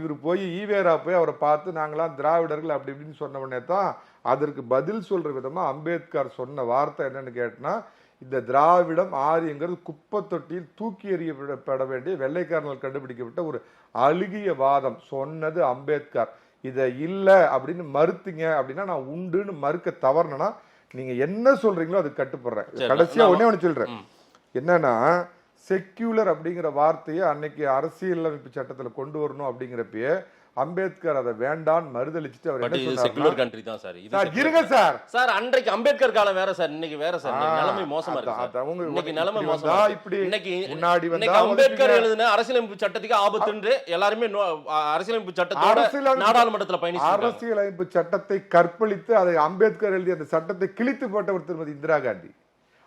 இவர் போய் ஈவேரா போய் அவரை பார்த்து நாங்களாம் திராவிடர்கள் அப்படி இப்படின்னு சொன்ன உடனே தான் அதற்கு பதில் சொல்ற விதமா அம்பேத்கர் சொன்ன வார்த்தை என்னன்னு கேட்டனா, இந்த திராவிடம் ஆரியங்கிறது குப்பை தொட்டியில் தூக்கி எறியப்பட வேண்டிய வெள்ளைக்காரனால் கண்டுபிடிக்கப்பட்ட ஒரு அழுகிய வாதம் சொன்னது அம்பேத்கர். இதை இல்ல அப்படின்னு மறுத்தீங்க அப்படின்னா, நான் உண்டுன்னு மறுக்க தவறுனா நீங்க என்ன சொல்றீங்களோ அது கட்டுப்படுறேன். கடைசியா ஒண்ணு சொல்றேன், என்னன்னா செக்யூலர் அப்படிங்கிற வார்த்தையை அன்னைக்கு அரசியலமைப்பு சட்டத்துல கொண்டு வரணும் அப்படிங்கிறப்பயே அம்பேத்கர் அதை வேண்டான்னு மறுதளிச்சுட்டு அவர் என்ன சொன்னார்? செகுலர் கண்ட்ரி தான் சார் இது. சார் இருங்க சார். சார் அன்றைக்கு அம்பேத்கர் காலம் வேற சார், இன்னைக்கு வேற சார். நிலைமை மோசமா இருக்கு. இன்னைக்கு நிலைமை மோசமா இப்படி இன்னைக்கு முன்னாடி வந்து அம்பேத்கர் எழுதின அரசியலமைப்பு சட்டத்துக்கு ஆபத்துன்னு எல்லாரும் அரசியலமைப்பு சட்டத்தோட நாடாளுமன்றத்துல பயணிச்சு அரசியலமைப்பு சட்டத்தை கற்பழித்து அதை அம்பேத்கர் எழுதிய அந்த சட்டத்தை கிழித்து போட்டவர் திருமதி இந்திரா காந்தி.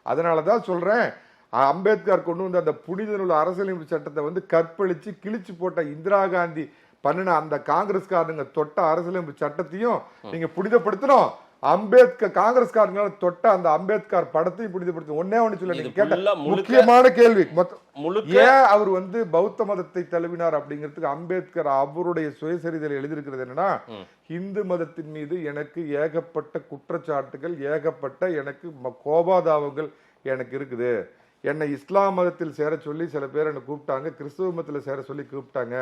அதனாலதான் சொல்றேன், அம்பேத்கர் கொண்டு வந்த அந்த புனித நூல் அரசியலமைப்பு சட்டத்தை வந்து கற்பழிச்சு கிழிச்சு போட்ட இந்திரா காந்தி பண்ணின அந்த காங்கிரஸ்காரங்க தொட்ட அரசியலமைப்பு சட்டத்தையும் நீங்க புனிதப்படுத்தணும். அம்பேத்கர் காங்கிரஸ்காரங்க தொட்ட அந்த அம்பேத்கர் படத்தையும் புனிதப்படுத்தணும். ஒன்னே ஒண்ணு சொல்ல, நீங்க கேட்ட முக்கியமான கேள்வி ஏன் அவர் வந்து பௌத்த மதத்தை தழுவினார் அப்படிங்கிறதுக்கு அம்பேத்கர் அவருடைய சுயசரிதையில் எழுதியிருக்கிறது என்னன்னா, இந்து மதத்தின் மீது எனக்கு ஏகப்பட்ட குற்றச்சாட்டுகள், ஏகப்பட்ட எனக்கு கோபாதாபங்கள் எனக்கு இருக்குது. என்னை இஸ்லாம் மதத்தில் சேர சொல்லி சில பேர் என்னை கூப்பிட்டாங்க, கிறிஸ்துவ மதத்தில் சேர சொல்லி கூப்பிட்டாங்க.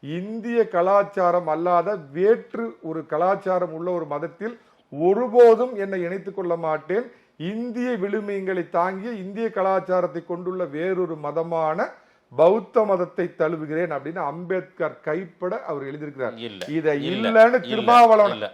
இந்திய கலாச்சாரம் அல்லாத வேற்று ஒரு கலாச்சாரம் உள்ள ஒரு மதத்தில் ஒருபோதும் என்னை இணைத்துக் கொள்ள மாட்டேன். இந்திய விழுமியங்களை தாங்கிய இந்திய கலாச்சாரத்தை கொண்டுள்ள வேறொரு மதமான பௌத்த மதத்தை தழுவுகிறேன் அப்படின்னு அம்பேத்கர் கைப்பட அவர் எழுதியிருக்கிறார். இத இல்ல இல்லன்னு திருமாவளவன்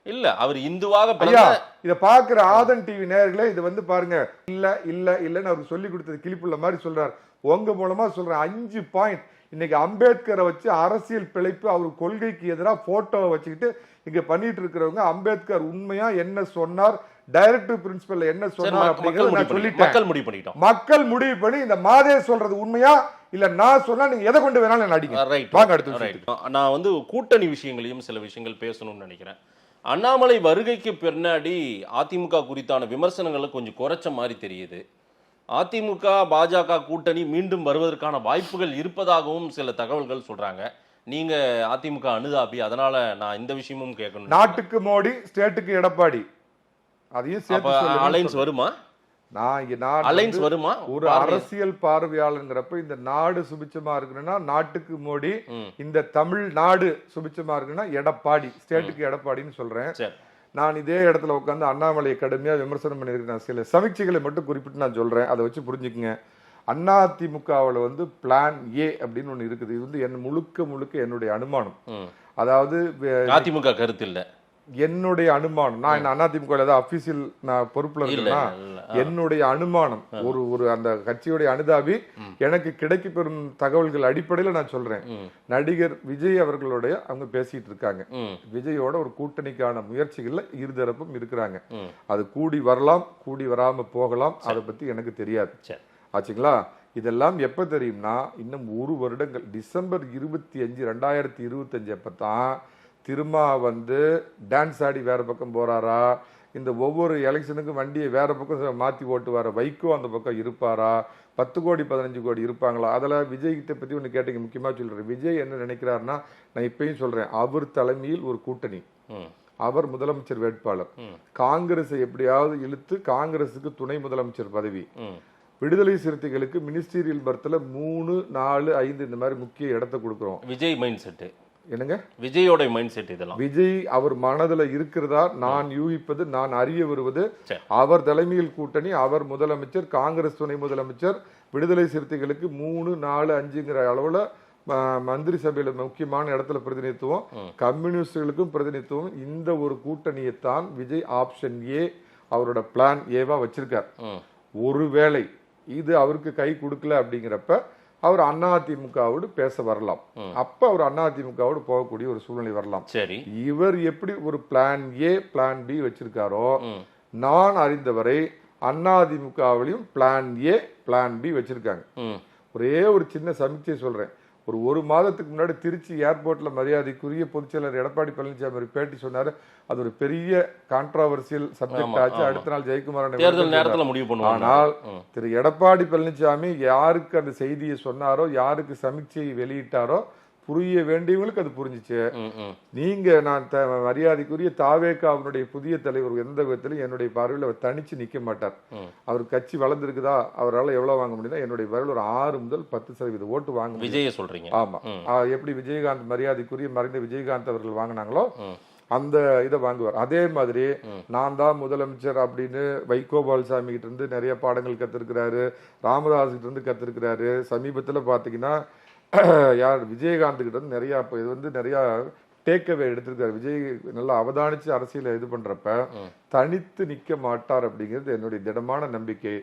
இல்ல அவர் இந்துவாக ஐயா இத பாக்குற ஆதன் டிவி நேயர்களே இது வந்து பாருங்க இல்ல இல்ல இல்லன்னு அவருக்கு சொல்லி கொடுத்தது கிளிப்புள்ள மாதிரி சொல்றாரு. உங்க மூலமா சொல்றேன் 5 பாயிண்ட். இன்னைக்கு அம்பேத்கரை வச்சு அரசியல் பிழைப்பு அவர் கொள்கைக்கு எதிராக போட்டோவை வச்சுக்கிட்டு இங்க பண்ணிட்டு இருக்கிறவங்க அம்பேத்கர் உண்மையா என்ன சொன்னார், டைரக்டிவ் பிரின்சிபல் என்ன சொன்னார் அப்படிங்கறத நான் சொல்லிட்டேன். மக்கள் முடிவு பண்ணி இந்த மாதே சொல்றது உண்மையா இல்ல நான் சொன்னா நீங்க எதை கொண்டு வேணாலும் அடிங்க. வாங்க அடுத்து. நான் வந்து கூட்டணி விஷயங்களையும் சில விஷயங்கள் பேசணும்னு நினைக்கிறேன். அண்ணாமலை வருகைக்கு பின்னாடி அதிமுக குறித்தான விமர்சனங்களை கொஞ்சம் குறைச்ச மாதிரி தெரியுது. அதிமுக பாஜக கூட்டணி மீண்டும் வருவதற்கான வாய்ப்புகள் இருப்பதாகவும் சில தகவல்கள் சொல்றாங்க. நீங்க அதிமுக அனுதாபி, அதனால நான் இந்த விஷயமும் கேட்கணும். நாட்டுக்கு மோடி, ஸ்டேட்டுக்கு எடப்பாடி, அதையும் சேர்த்து அலைன்ஸ் வருமா? ஒரு அரசியல் பார்வையாளங்கிறப்ப இந்த நாடு சுபிச்சமா இருக்கணும்னா நாட்டுக்கு மோடி, இந்த தமிழ் நாடு சுபிச்சமா இருக்குன்னா எடப்பாடி, ஸ்டேட்டுக்கு எடப்பாடின்னு சொல்றேன். நான் இதே இடத்துல உட்காந்து அண்ணாமலையை கடுமையா விமர்சனம் பண்ணியிருக்கேன். சில சமீட்சைகளை மட்டும் குறிப்பிட்டு நான் சொல்றேன், அதை வச்சு புரிஞ்சுக்குங்க. அதிமுகவில் வந்து பிளான் ஏ அப்படின்னு ஒண்ணு இருக்குது. இது வந்து முழுக்க என்னுடைய அனுமானம். அதாவது அதிமுக கருத்து இல்ல, என்னுடைய அனுமானம். நான் அதிமுக ஏதாவது அபிஷியல் நான் பொறுப்புல இருக்கேன்னா என்னுடைய அனுமானம், ஒரு அந்த கட்சியுடைய அனுதாபி எனக்கு கிடைக்க பெறும் தகவல்கள் அடிப்படையில் நான் சொல்றேன். நடிகர் விஜய் அவர்களுடைய அவங்க பேசிட்டு இருக்காங்க. விஜயோட ஒரு கூட்டணிக்கான முயற்சிகள்ல இருதரப்பும் இருக்கிறாங்க. அது கூடி வரலாம், கூடி வராம போகலாம். அதை பத்தி எனக்கு தெரியாது. ஆச்சுங்களா? இதெல்லாம் எப்ப தெரியும்னா இன்னும் 1 வருடங்கள், டிசம்பர் 25, 2025 அப்பதான் திருமா வந்து டான்ஸ் ஆடி வேற பக்கம் போறாரா, இந்த ஒவ்வொரு எலெக்ஷனுக்கும் வண்டியை வேற பக்கம் மாத்தி ஓட்டுவார வைகோ அந்த பக்கம் இருப்பாரா, 10 கோடி 15 கோடி இருப்பாங்களா? அதில் விஜய் கிட்ட பத்தி ஒன்று கேட்டீங்க, முக்கியமா சொல்றேன். விஜய் என்ன நினைக்கிறாருன்னா, நான் இப்பயும் சொல்றேன், அவர் தலைமையில் ஒரு கூட்டணி, அவர் முதலமைச்சர் வேட்பாளர், காங்கிரஸை எப்படியாவது இழுத்து காங்கிரஸுக்கு துணை முதலமைச்சர் பதவி, விடுதலை சிறுத்தைகளுக்கு மினிஸ்டீரியல் பர்த்ல 3, 4, 5 இந்த மாதிரி முக்கிய இடத்தை கொடுக்கிறோம். விஜய் மைண்ட் செட் என்னங்க? விஜயோட மைண்ட் செட் இதெல்லாம். விஜய் அவர் மனதுல இருக்கிறதா நான் யூகிப்பது, நான் அறிய வருவது, அவர் தலைமையில் கூட்டணி, அவர் முதலமைச்சர், காங்கிரஸ் துணை முதலமைச்சர், விடுதலை சிறுத்தைகளுக்கு 3, 4, 5ங்கிற அளவுல மந்திரி சபையில முக்கியமான இடத்துல பிரதிநிதித்துவம், கம்யூனிஸ்டுகளுக்கும் பிரதிநிதித்துவம். இந்த ஒரு கூட்டணியைத்தான் விஜய் ஆப்ஷன் ஏ, அவரோட பிளான் ஏவா வச்சிருக்கார். ஒருவேளை இது அவருக்கு கை கொடுக்கல அப்படிங்கிறப்ப அவர் அதிமுகவோடு பேச வரலாம். அப்ப அவர் அதிமுகவோடு போகக்கூடிய ஒரு சூழ்நிலை வரலாம். சரி, இவர் எப்படி ஒரு பிளான் ஏ பிளான் பி வச்சிருக்காரோ, நான் அறிந்தவரை அதிமுகவிலையும் பிளான் ஏ பிளான் பி வச்சிருக்காங்க. ஒரே ஒரு சின்ன சமீட்சை சொல்றேன். ஒரு மாதத்துக்கு முன்னாடி திருச்சி ஏர்போர்ட்ல மரியாதைக்குரிய பொதுச்செயலர் எடப்பாடி பழனிசாமி ஒரு பேட்டி சொன்னாரு. அது ஒரு பெரிய கான்ட்ராவர்சியல் சப்ஜெக்ட் ஆச்சு. அடுத்த நாள் ஜெயக்குமார். ஆனால் திரு எடப்பாடி பழனிசாமி யாருக்கு அந்த செய்தியை சொன்னாரோ, யாருக்கு சமீட்சையை வெளியிட்டாரோ, புரிய வேண்டியவங்களுக்கு அது புரிஞ்சிச்சு. நீங்க நான் மரியாதைக்குரிய தாவேகாவினுடைய புதிய தலைவர் எந்த விதத்திலும் என்னுடைய பார்வையில் அவர் தனிச்சு நிக்க மாட்டார். அவர் கட்சி வளர்ந்துருக்குதா, அவரால் எவ்வளவு வாங்க முடியுதா, என்னுடைய பார்வையில் ஒரு 6 முதல் 10% ஓட்டு வாங்க. விஜய சொல்றீங்க? ஆமா. எப்படி விஜயகாந்த் மரியாதைக்குரிய மறைந்த விஜயகாந்த் அவர்கள் வாங்கினாங்களோ அந்த இதை வாங்குவார். அதே மாதிரி நான் தான் முதலமைச்சர் அப்படின்னு வைகோ பாலசாமி கிட்ட இருந்து நிறைய பாடங்கள் கத்திருக்கிறாரு, ராமதாஸ் கிட்ட இருந்து கத்திருக்கிறாரு. சமீபத்துல பாத்தீங்கன்னா யார் விஜயகாந்த் கிட்ட இருந்து நிறைய இது வந்து நிறைய டேக்அவே எடுத்திருக்காரு. விஜய் நல்லா அவதானிச்சு அரசியல இது பண்றப்ப தனித்து நிக்க மாட்டார் அப்படிங்கிறது என்னுடைய திடமான நம்பிக்கை.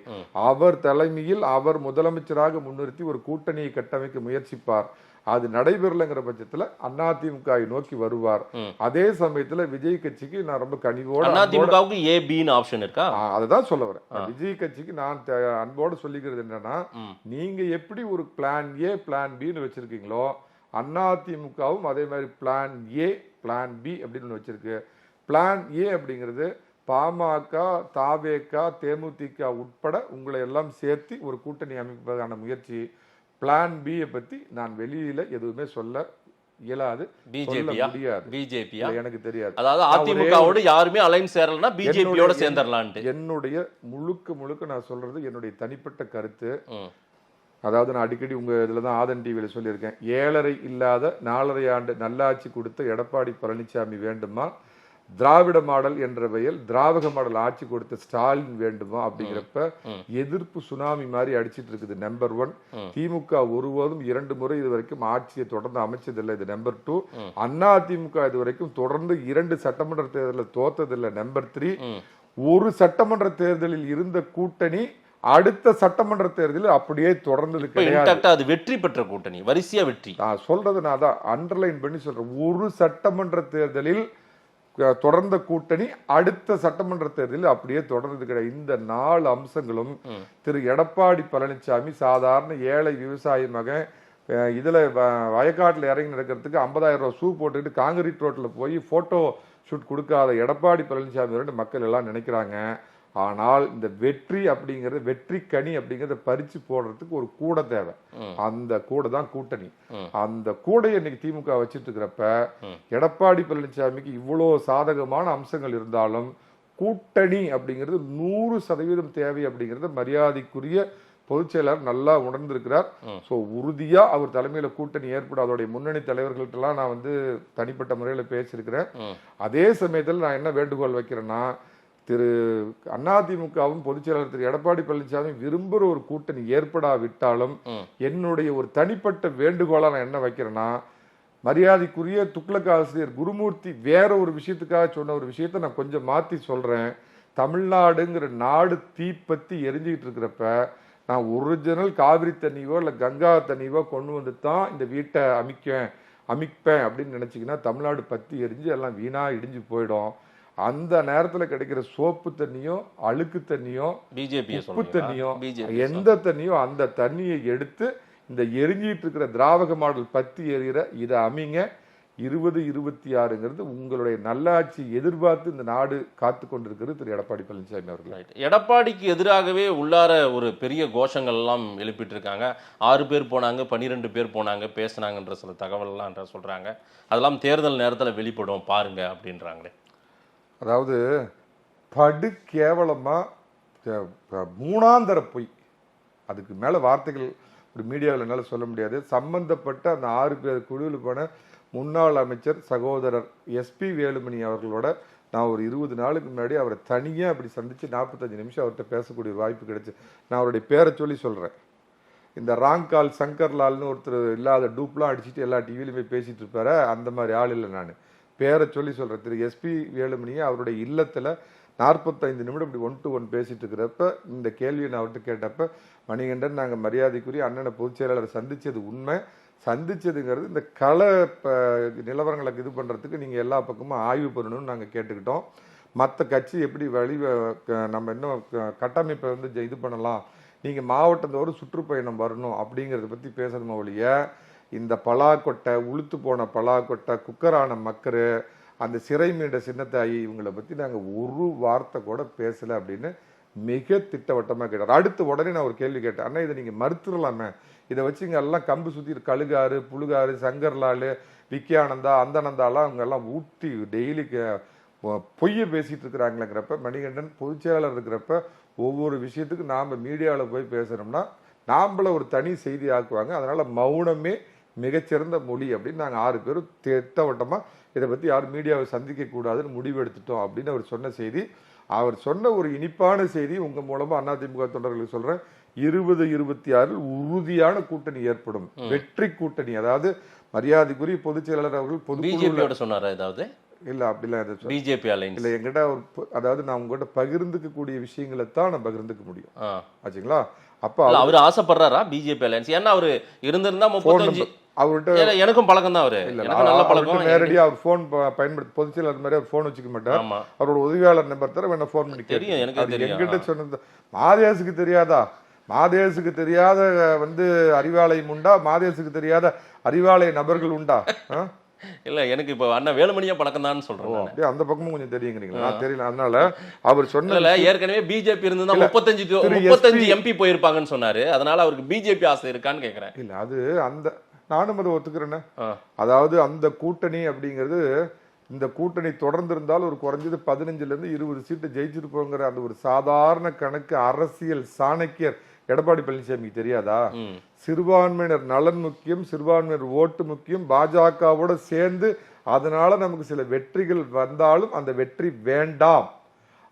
அவர் தலைமையில் அவர் முதலமைச்சராக முன்னிறுத்தி ஒரு கூட்டணியை கட்டமைக்க முயற்சிப்பார். அது நடைபெறலைங்கிற பட்சத்துல அதிமுக நோக்கி வருவார். அதே சமயத்துல விஜய் கட்சிக்கு நான் ரொம்ப கனிவோட, அதிமுகவுக்கு ஏ பி ஆப்ஷன் இருக்கா, அதுதான் சொல்ல வரேன். விஜய் கட்சிக்கு நான் அன்போடு சொல்லிக்கிறது என்னன்னா, நீங்க எப்படி ஒரு பிளான் ஏ பிளான் பின்னு வச்சிருக்கீங்களோ, அதிமுகவும் அதே மாதிரி பிளான் ஏ பிளான் பி அப்படின்னு வச்சிருக்கு. பிளான் ஏ அப்படிங்கிறது பாமக, தாவேகா, தேமுதிக உட்பட உங்களை எல்லாம் சேர்த்து ஒரு கூட்டணி அமைப்பதற்கான முயற்சி. பிளான் பி பத்தி நான் வெளியில எதுவுமே சொல்ல இயலாது, பிஜேபி எனக்கு தெரியாது. அதாவது அதிமுகவோடு யாருமே அலைன்ஸ் சேரலனா பிஜேபியோட சேர்ந்துடலாம். என்னுடைய முழுக்க நான் சொல்றது என்னுடைய தனிப்பட்ட கருத்து. அதாவது நான் அடிக்கடி உங்க இதுலதான் ஆதன் டிவியில சொல்லியிருக்கேன், 7.5 இல்லாத 4.5 ஆண்டு நல்லாட்சி கொடுத்த எடப்பாடி பழனிசாமி வேண்டுமா, திராவிட மாடல் என்ற பெயர் திராவிட மாடல் ஆட்சி கொடுத்த ஸ்டாலின் வேண்டுமா அப்படிங்கிறப்ப எதிர்ப்பு சுனாமி மாதிரி அடிச்சிட்டு இருக்குது. நம்பர் 1. திமுக ஒருபோதும் 2 முறை இதுவரைக்கும் ஆட்சியை தொடர்ந்து அமைச்சதில்லை. இது நம்பர் 2. அதிமுக இதுவரைக்கும் தொடர்ந்து 2 சட்டமன்ற தேர்தலில் தோத்ததில்லை. நம்பர் 3. ஒரு சட்டமன்ற தேர்தலில் இருந்த கூட்டணி அடுத்த சட்டமன்ற தேர்தலில் அப்படியே தொடர்ந்தது கிடையாது. அது வெற்றி பெற்ற கூட்டணி, வரிசையா வெற்றி. நான் சொல்றது நான் தான் அண்டர்லைன் பண்ணி சொல்றேன். ஒரு சட்டமன்ற தேர்தலில் தொடர்ந்த கூட்டணி அடுத்த சட்டமன்ற தேர்தலில் அப்படியே தொடர்ந்தது கிடையாது. இந்த 4 அம்சங்களும் திரு எடப்பாடி பழனிசாமி சாதாரண ஏழை விவசாயி மகன் இதுல வயக்காட்டுல இறங்கி நடக்கிறதுக்கு 50,000 ரூபாய் ஷூ போட்டுக்கிட்டு காங்கிரீட் ரோட்ல போய் போட்டோ ஷூட் கொடுக்காத எடப்பாடி பழனிசாமி மக்கள் எல்லாம் நினைக்கிறாங்க. ஆனால் இந்த வெற்றி அப்படிங்கிறது, வெற்றி கனி அப்படிங்கறத பறிச்சு போடுறதுக்கு ஒரு கூட தேவை. அந்த கூட தான் கூட்டணி. அந்த கூடையை இன்னைக்கு திமுக வச்சிட்டு இருக்கிறப்ப எடப்பாடி பழனிசாமிக்கு இவ்வளவு சாதகமான அம்சங்கள் இருந்தாலும் கூட்டணி அப்படிங்கிறது 100% தேவை அப்படிங்கறது மரியாதைக்குரிய பொதுச் செயலாளர் நல்லா உணர்ந்திருக்கிறார். சோ உறுதியா அவர் தலைமையில கூட்டணி ஏற்படும். அதோடைய முன்னணி தலைவர்கள்ட்ட எல்லாம் நான் தனிப்பட்ட முறையில பேசியிருக்கிறேன். அதே சமயத்தில் நான் என்ன வேண்டுகோள் வைக்கிறேன்னா, திரு அதிமுகவும் பொதுச் செயலாளர் திரு எடப்பாடி பழனிசாமி விரும்புகிற ஒரு கூட்டணி ஏற்படாவிட்டாலும் என்னுடைய ஒரு தனிப்பட்ட வேண்டுகோளா நான் என்ன வைக்கிறேன்னா, மரியாதைக்குரிய துக்ளக் ஆசிரியர் குருமூர்த்தி வேற ஒரு விஷயத்துக்காக சொன்ன ஒரு விஷயத்த நான் கொஞ்சம் மாத்தி சொல்றேன். தமிழ்நாடுங்கிற நாடு தீப்பத்தி எரிஞ்சுக்கிட்டு இருக்கிறப்ப நான் ஒரிஜினல் காவிரி தண்ணியோ இல்ல கங்கா தண்ணியோ கொண்டு வந்து தான் இந்த வீட்டை அமைப்பேன் அப்படின்னு நினைச்சீங்கன்னா தமிழ்நாடு பத்தி எரிஞ்சு எல்லாம் வீணா இடிஞ்சு போயிடும். அந்த நேரத்துல கிடைக்கிற சோப்பு தண்ணியோ அழுக்கு தண்ணியோ உப்பு தண்ணியோ எந்த தண்ணியோ அந்த தண்ணியை எடுத்து இந்த எரிஞ்சிட்டு இருக்கிற திராவிட மாடல் பத்தி எறிகிற இதை அமைங்க. 2026ங்கிறது உங்களுடைய நல்லாட்சி எதிர்பார்த்து இந்த நாடு காத்து கொண்டிருக்கிறது திரு எடப்பாடி பழனிசாமி அவர்கள். எடப்பாடிக்கு எதிராகவே உள்ளார ஒரு பெரிய கோஷங்கள் எல்லாம் எழுப்பிட்டு இருக்காங்க. 6 பேர் போனாங்க, 12 பேர் போனாங்க, பேசினாங்கன்ற சில தகவல் எல்லாம் சொல்றாங்க. அதெல்லாம் தேர்தல் நேரத்துல வெளிப்படும் பாருங்க அப்படின்றாங்களே. அதாவது படு கேவலமா மூணாந்தர பொய். அதுக்கு மேல வார்த்தைகள் ஒரு மீடியாவில் என்னால சொல்ல முடியாது. சம்பந்தப்பட்ட அந்த 6 பேர் குழுவில் போன முன்னாள் அமைச்சர் சகோதரர் SP வேலுமணி அவர்களோட நான் ஒரு 20 நாளுக்கு முன்னாடி அவரை தனியா அப்படி சந்திச்சு 45 நிமிஷம் அவர்கிட்ட பேசக்கூடிய வாய்ப்பு கிடைச்சு. நான் அவருடைய பேரை சொல்லி சொல்றேன். இந்த ராங்கால் சங்கர்லால்னு ஒருத்தர் இல்லாத டூப்லாம் அடிச்சுட்டு எல்லா டிவிலையுமே பேசிட்டு இருப்பாரு. அந்த மாதிரி ஆள் இல்லை. நான் பேரை சொல்லி சொல்றேன். திரு SP வேலுமணியை அவருடைய இல்லத்துல 45 நிமிடம் இப்படி 1 to 1 பேசிட்டு இருக்கிறப்ப இந்த கேள்வியை நான் அவர்கிட்ட கேட்டப்ப, மணிகண்டன் நாங்கள் மரியாதைக்குரிய அண்ணனை பொதுச் செயலாளர் சந்திச்சது உண்மை. சந்திச்சதுங்கிறது இந்த கள நிலவரங்களுக்கு இது பண்றதுக்கு நீங்க எல்லா பக்கமும் ஆய்வு பண்ணணும்னு நாங்கள் கேட்டுக்கிட்டோம். மற்ற கட்சி எப்படி நம்ம இன்னும் கட்டமைப்பை இது பண்ணலாம், நீங்க மாவட்டத்தோடு சுற்றுப்பயணம் வரணும் அப்படிங்கிறத பத்தி பேசணுமா ஒழிய இந்த பலாக்கொட்டை, உளுத்து போன பலாக்கொட்டை, குக்கரான மக்கரு, அந்த சிறை மீண்ட சின்னத்தாயி இவங்களை பத்தி நாங்க ஒரு வார்த்தை கூட பேசல அப்படின்னு மிக திட்டவட்டமா கேட்டார். அடுத்து உடனே நான் ஒரு கேள்வி கேட்டேன். அண்ணா இதை நீங்க மறுத்துடலாமே, இதை வச்சு இங்க எல்லாம் கம்பு சுத்தி கழுகாரு, புழுகாரு, சங்கர்லாலு, விக்கியானந்தா, அந்தனந்தாலாம் அவங்க எல்லாம் ஊட்டி டெய்லி பொய்ய பேசிட்டு இருக்கிறாங்களேங்கிறப்ப, மணிகண்டன் பொதுச் செயலாளர் இருக்கிறப்ப ஒவ்வொரு விஷயத்துக்கு நாம மீடியாவில் போய் பேசணும்னா நாம்பள ஒரு தனி செய்தி ஆக்குவாங்க. அதனால மௌனமே மிகச்சிறந்த மொழி அப்படின்னு நாங்கள் 6 பேரும் திட்டவட்டமா இதை பத்தி யாரும் மீடியாவை சந்திக்க கூடாதுன்னு முடிவு எடுத்துட்டோம் அப்படின்னு அவர் சொன்ன செய்தி. அவர் சொன்ன ஒரு இனிப்பான செய்தி உங்க மூலமா அதிமுக தொண்டர்களுக்கு சொல்றேன். 2026 உறுதியான கூட்டணி ஏற்படும், வெற்றி கூட்டணி. அதாவது மரியாதைக்குரிய பொதுச் செயலாளர் அவர்கள் பொதுக்குழுவோட சொன்னாரா? ஏதாவது இல்ல அப்படிலாம் பிஜேபி இல்ல என்கிட்ட அதாவது நான் உங்ககிட்ட பகிர்ந்துக்க கூடிய விஷயங்களை தான் நான் பகிர்ந்துக்க முடியும். ஆச்சுங்களா? அப்ப அவர் ஆசைப்படுறாரா பிஜேபி அலையன்ஸ்? ஏன்னா அவரு இருந்திருந்தா 35 அவர்கிட்ட எனக்கும் பழக்கம் தான். அவரு நல்ல பழக்கம். நேரடியா அவர் போன் பயன்படுத்தி பொதுச் செயலாளர் மாதிரி அவர் போன் வச்சுக்க மாட்டார். அவரோட உதவியாளர் நம்பர் தர வேணா போன் பண்ணி தெரியும். எனக்கு என்கிட்ட சொன்னது மாதேசுக்கு தெரியாதா? மாதேசுக்கு தெரியாத அறிவாலயம் உண்டா? மாதேசுக்கு தெரியாத அறிவாலய நபர்கள் உண்டா? இல்ல எனக்கு இப்ப அண்ணா வேலுமணியா பழக்கம் தான் சொல்றேன். அப்படியே அந்த பக்கமும் கொஞ்சம் தெரியுங்கிறீங்களா? நான் தெரியல. அதனால அவர் சொன்னல ஏற்கனவே பிஜேபி இருந்ததா 35 MP போயிருப்பாங்கன்னு சொன்னாரு. அதனால அவருக்கு பிஜேபி ஆசை இருக்கான்னு கேக்குறேன். இல்ல அது அந்த நானும் அதை ஒத்துக்கிறேன்னு. அதாவது அந்த கூட்டணி அப்படிங்கிறது, இந்த கூட்டணி தொடர்ந்து இருந்தால் ஒரு குறைஞ்சது 15ல இருந்து 20 சீட்டு ஜெயிச்சிருப்போங்கிற அந்த ஒரு சாதாரண கணக்கு அரசியல் சாணக்கியர் எடப்பாடி பழனிசாமிக்கு தெரியாதா? சிறுபான்மையினர் நலன் முக்கியம், சிறுபான்மையினர் ஓட்டு முக்கியம், பாஜகவோட சேர்ந்து அதனால நமக்கு சில வெற்றிகள் வந்தாலும் அந்த வெற்றி வேண்டாம்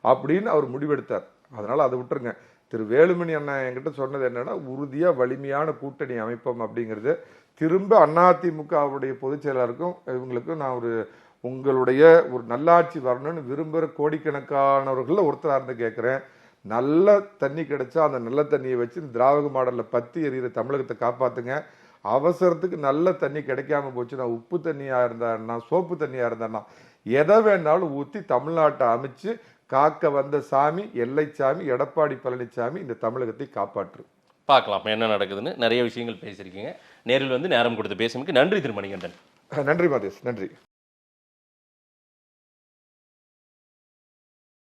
அப்படின்னு அவர் முடிவெடுத்தார். அதனால அதை விட்டுருங்க. திரு வேலுமணி அண்ணா என்கிட்ட சொன்னது என்னன்னா, உறுதியா வலிமையான கூட்டணி அமைப்போம் அப்படிங்கிறது. திரும்ப அதிமுகவுடைய பொதுச் செயலாளருக்கும் இவங்களுக்கும் நான் உங்களுடைய ஒரு நல்லாட்சி வரணும்னு விரும்புகிற கோடிக்கணக்கானவர்கள் ஒருத்தராக இருந்து கேட்குறேன். நல்ல தண்ணி கிடைச்சா அந்த நல்ல தண்ணியை வச்சு திராவிட மாடலில் பத்தி எறிகிற தமிழகத்தை காப்பாற்றுங்க. அவசரத்துக்கு நல்ல தண்ணி கிடைக்காம போச்சுன்னா, உப்பு தண்ணியாக இருந்தாருன்னா, சோப்பு தண்ணியாக இருந்தாருன்னா, எதை வேணாலும் ஊற்றி தமிழ்நாட்டை அமைச்சு காக்க வந்த சாமி, எல்லை சாமி எடப்பாடி பழனிசாமி இந்த தமிழகத்தை காப்பாற்று. பார்க்கலாம் என்ன நடக்குதுன்னு. நிறைய விஷயங்கள் பேசியிருக்கீங்க. நேரில் வந்து நேரம் கொடுத்து பேசுறதுக்கு நன்றி திரு மணிகண்டன். நன்றி மாதேஷ், நன்றி.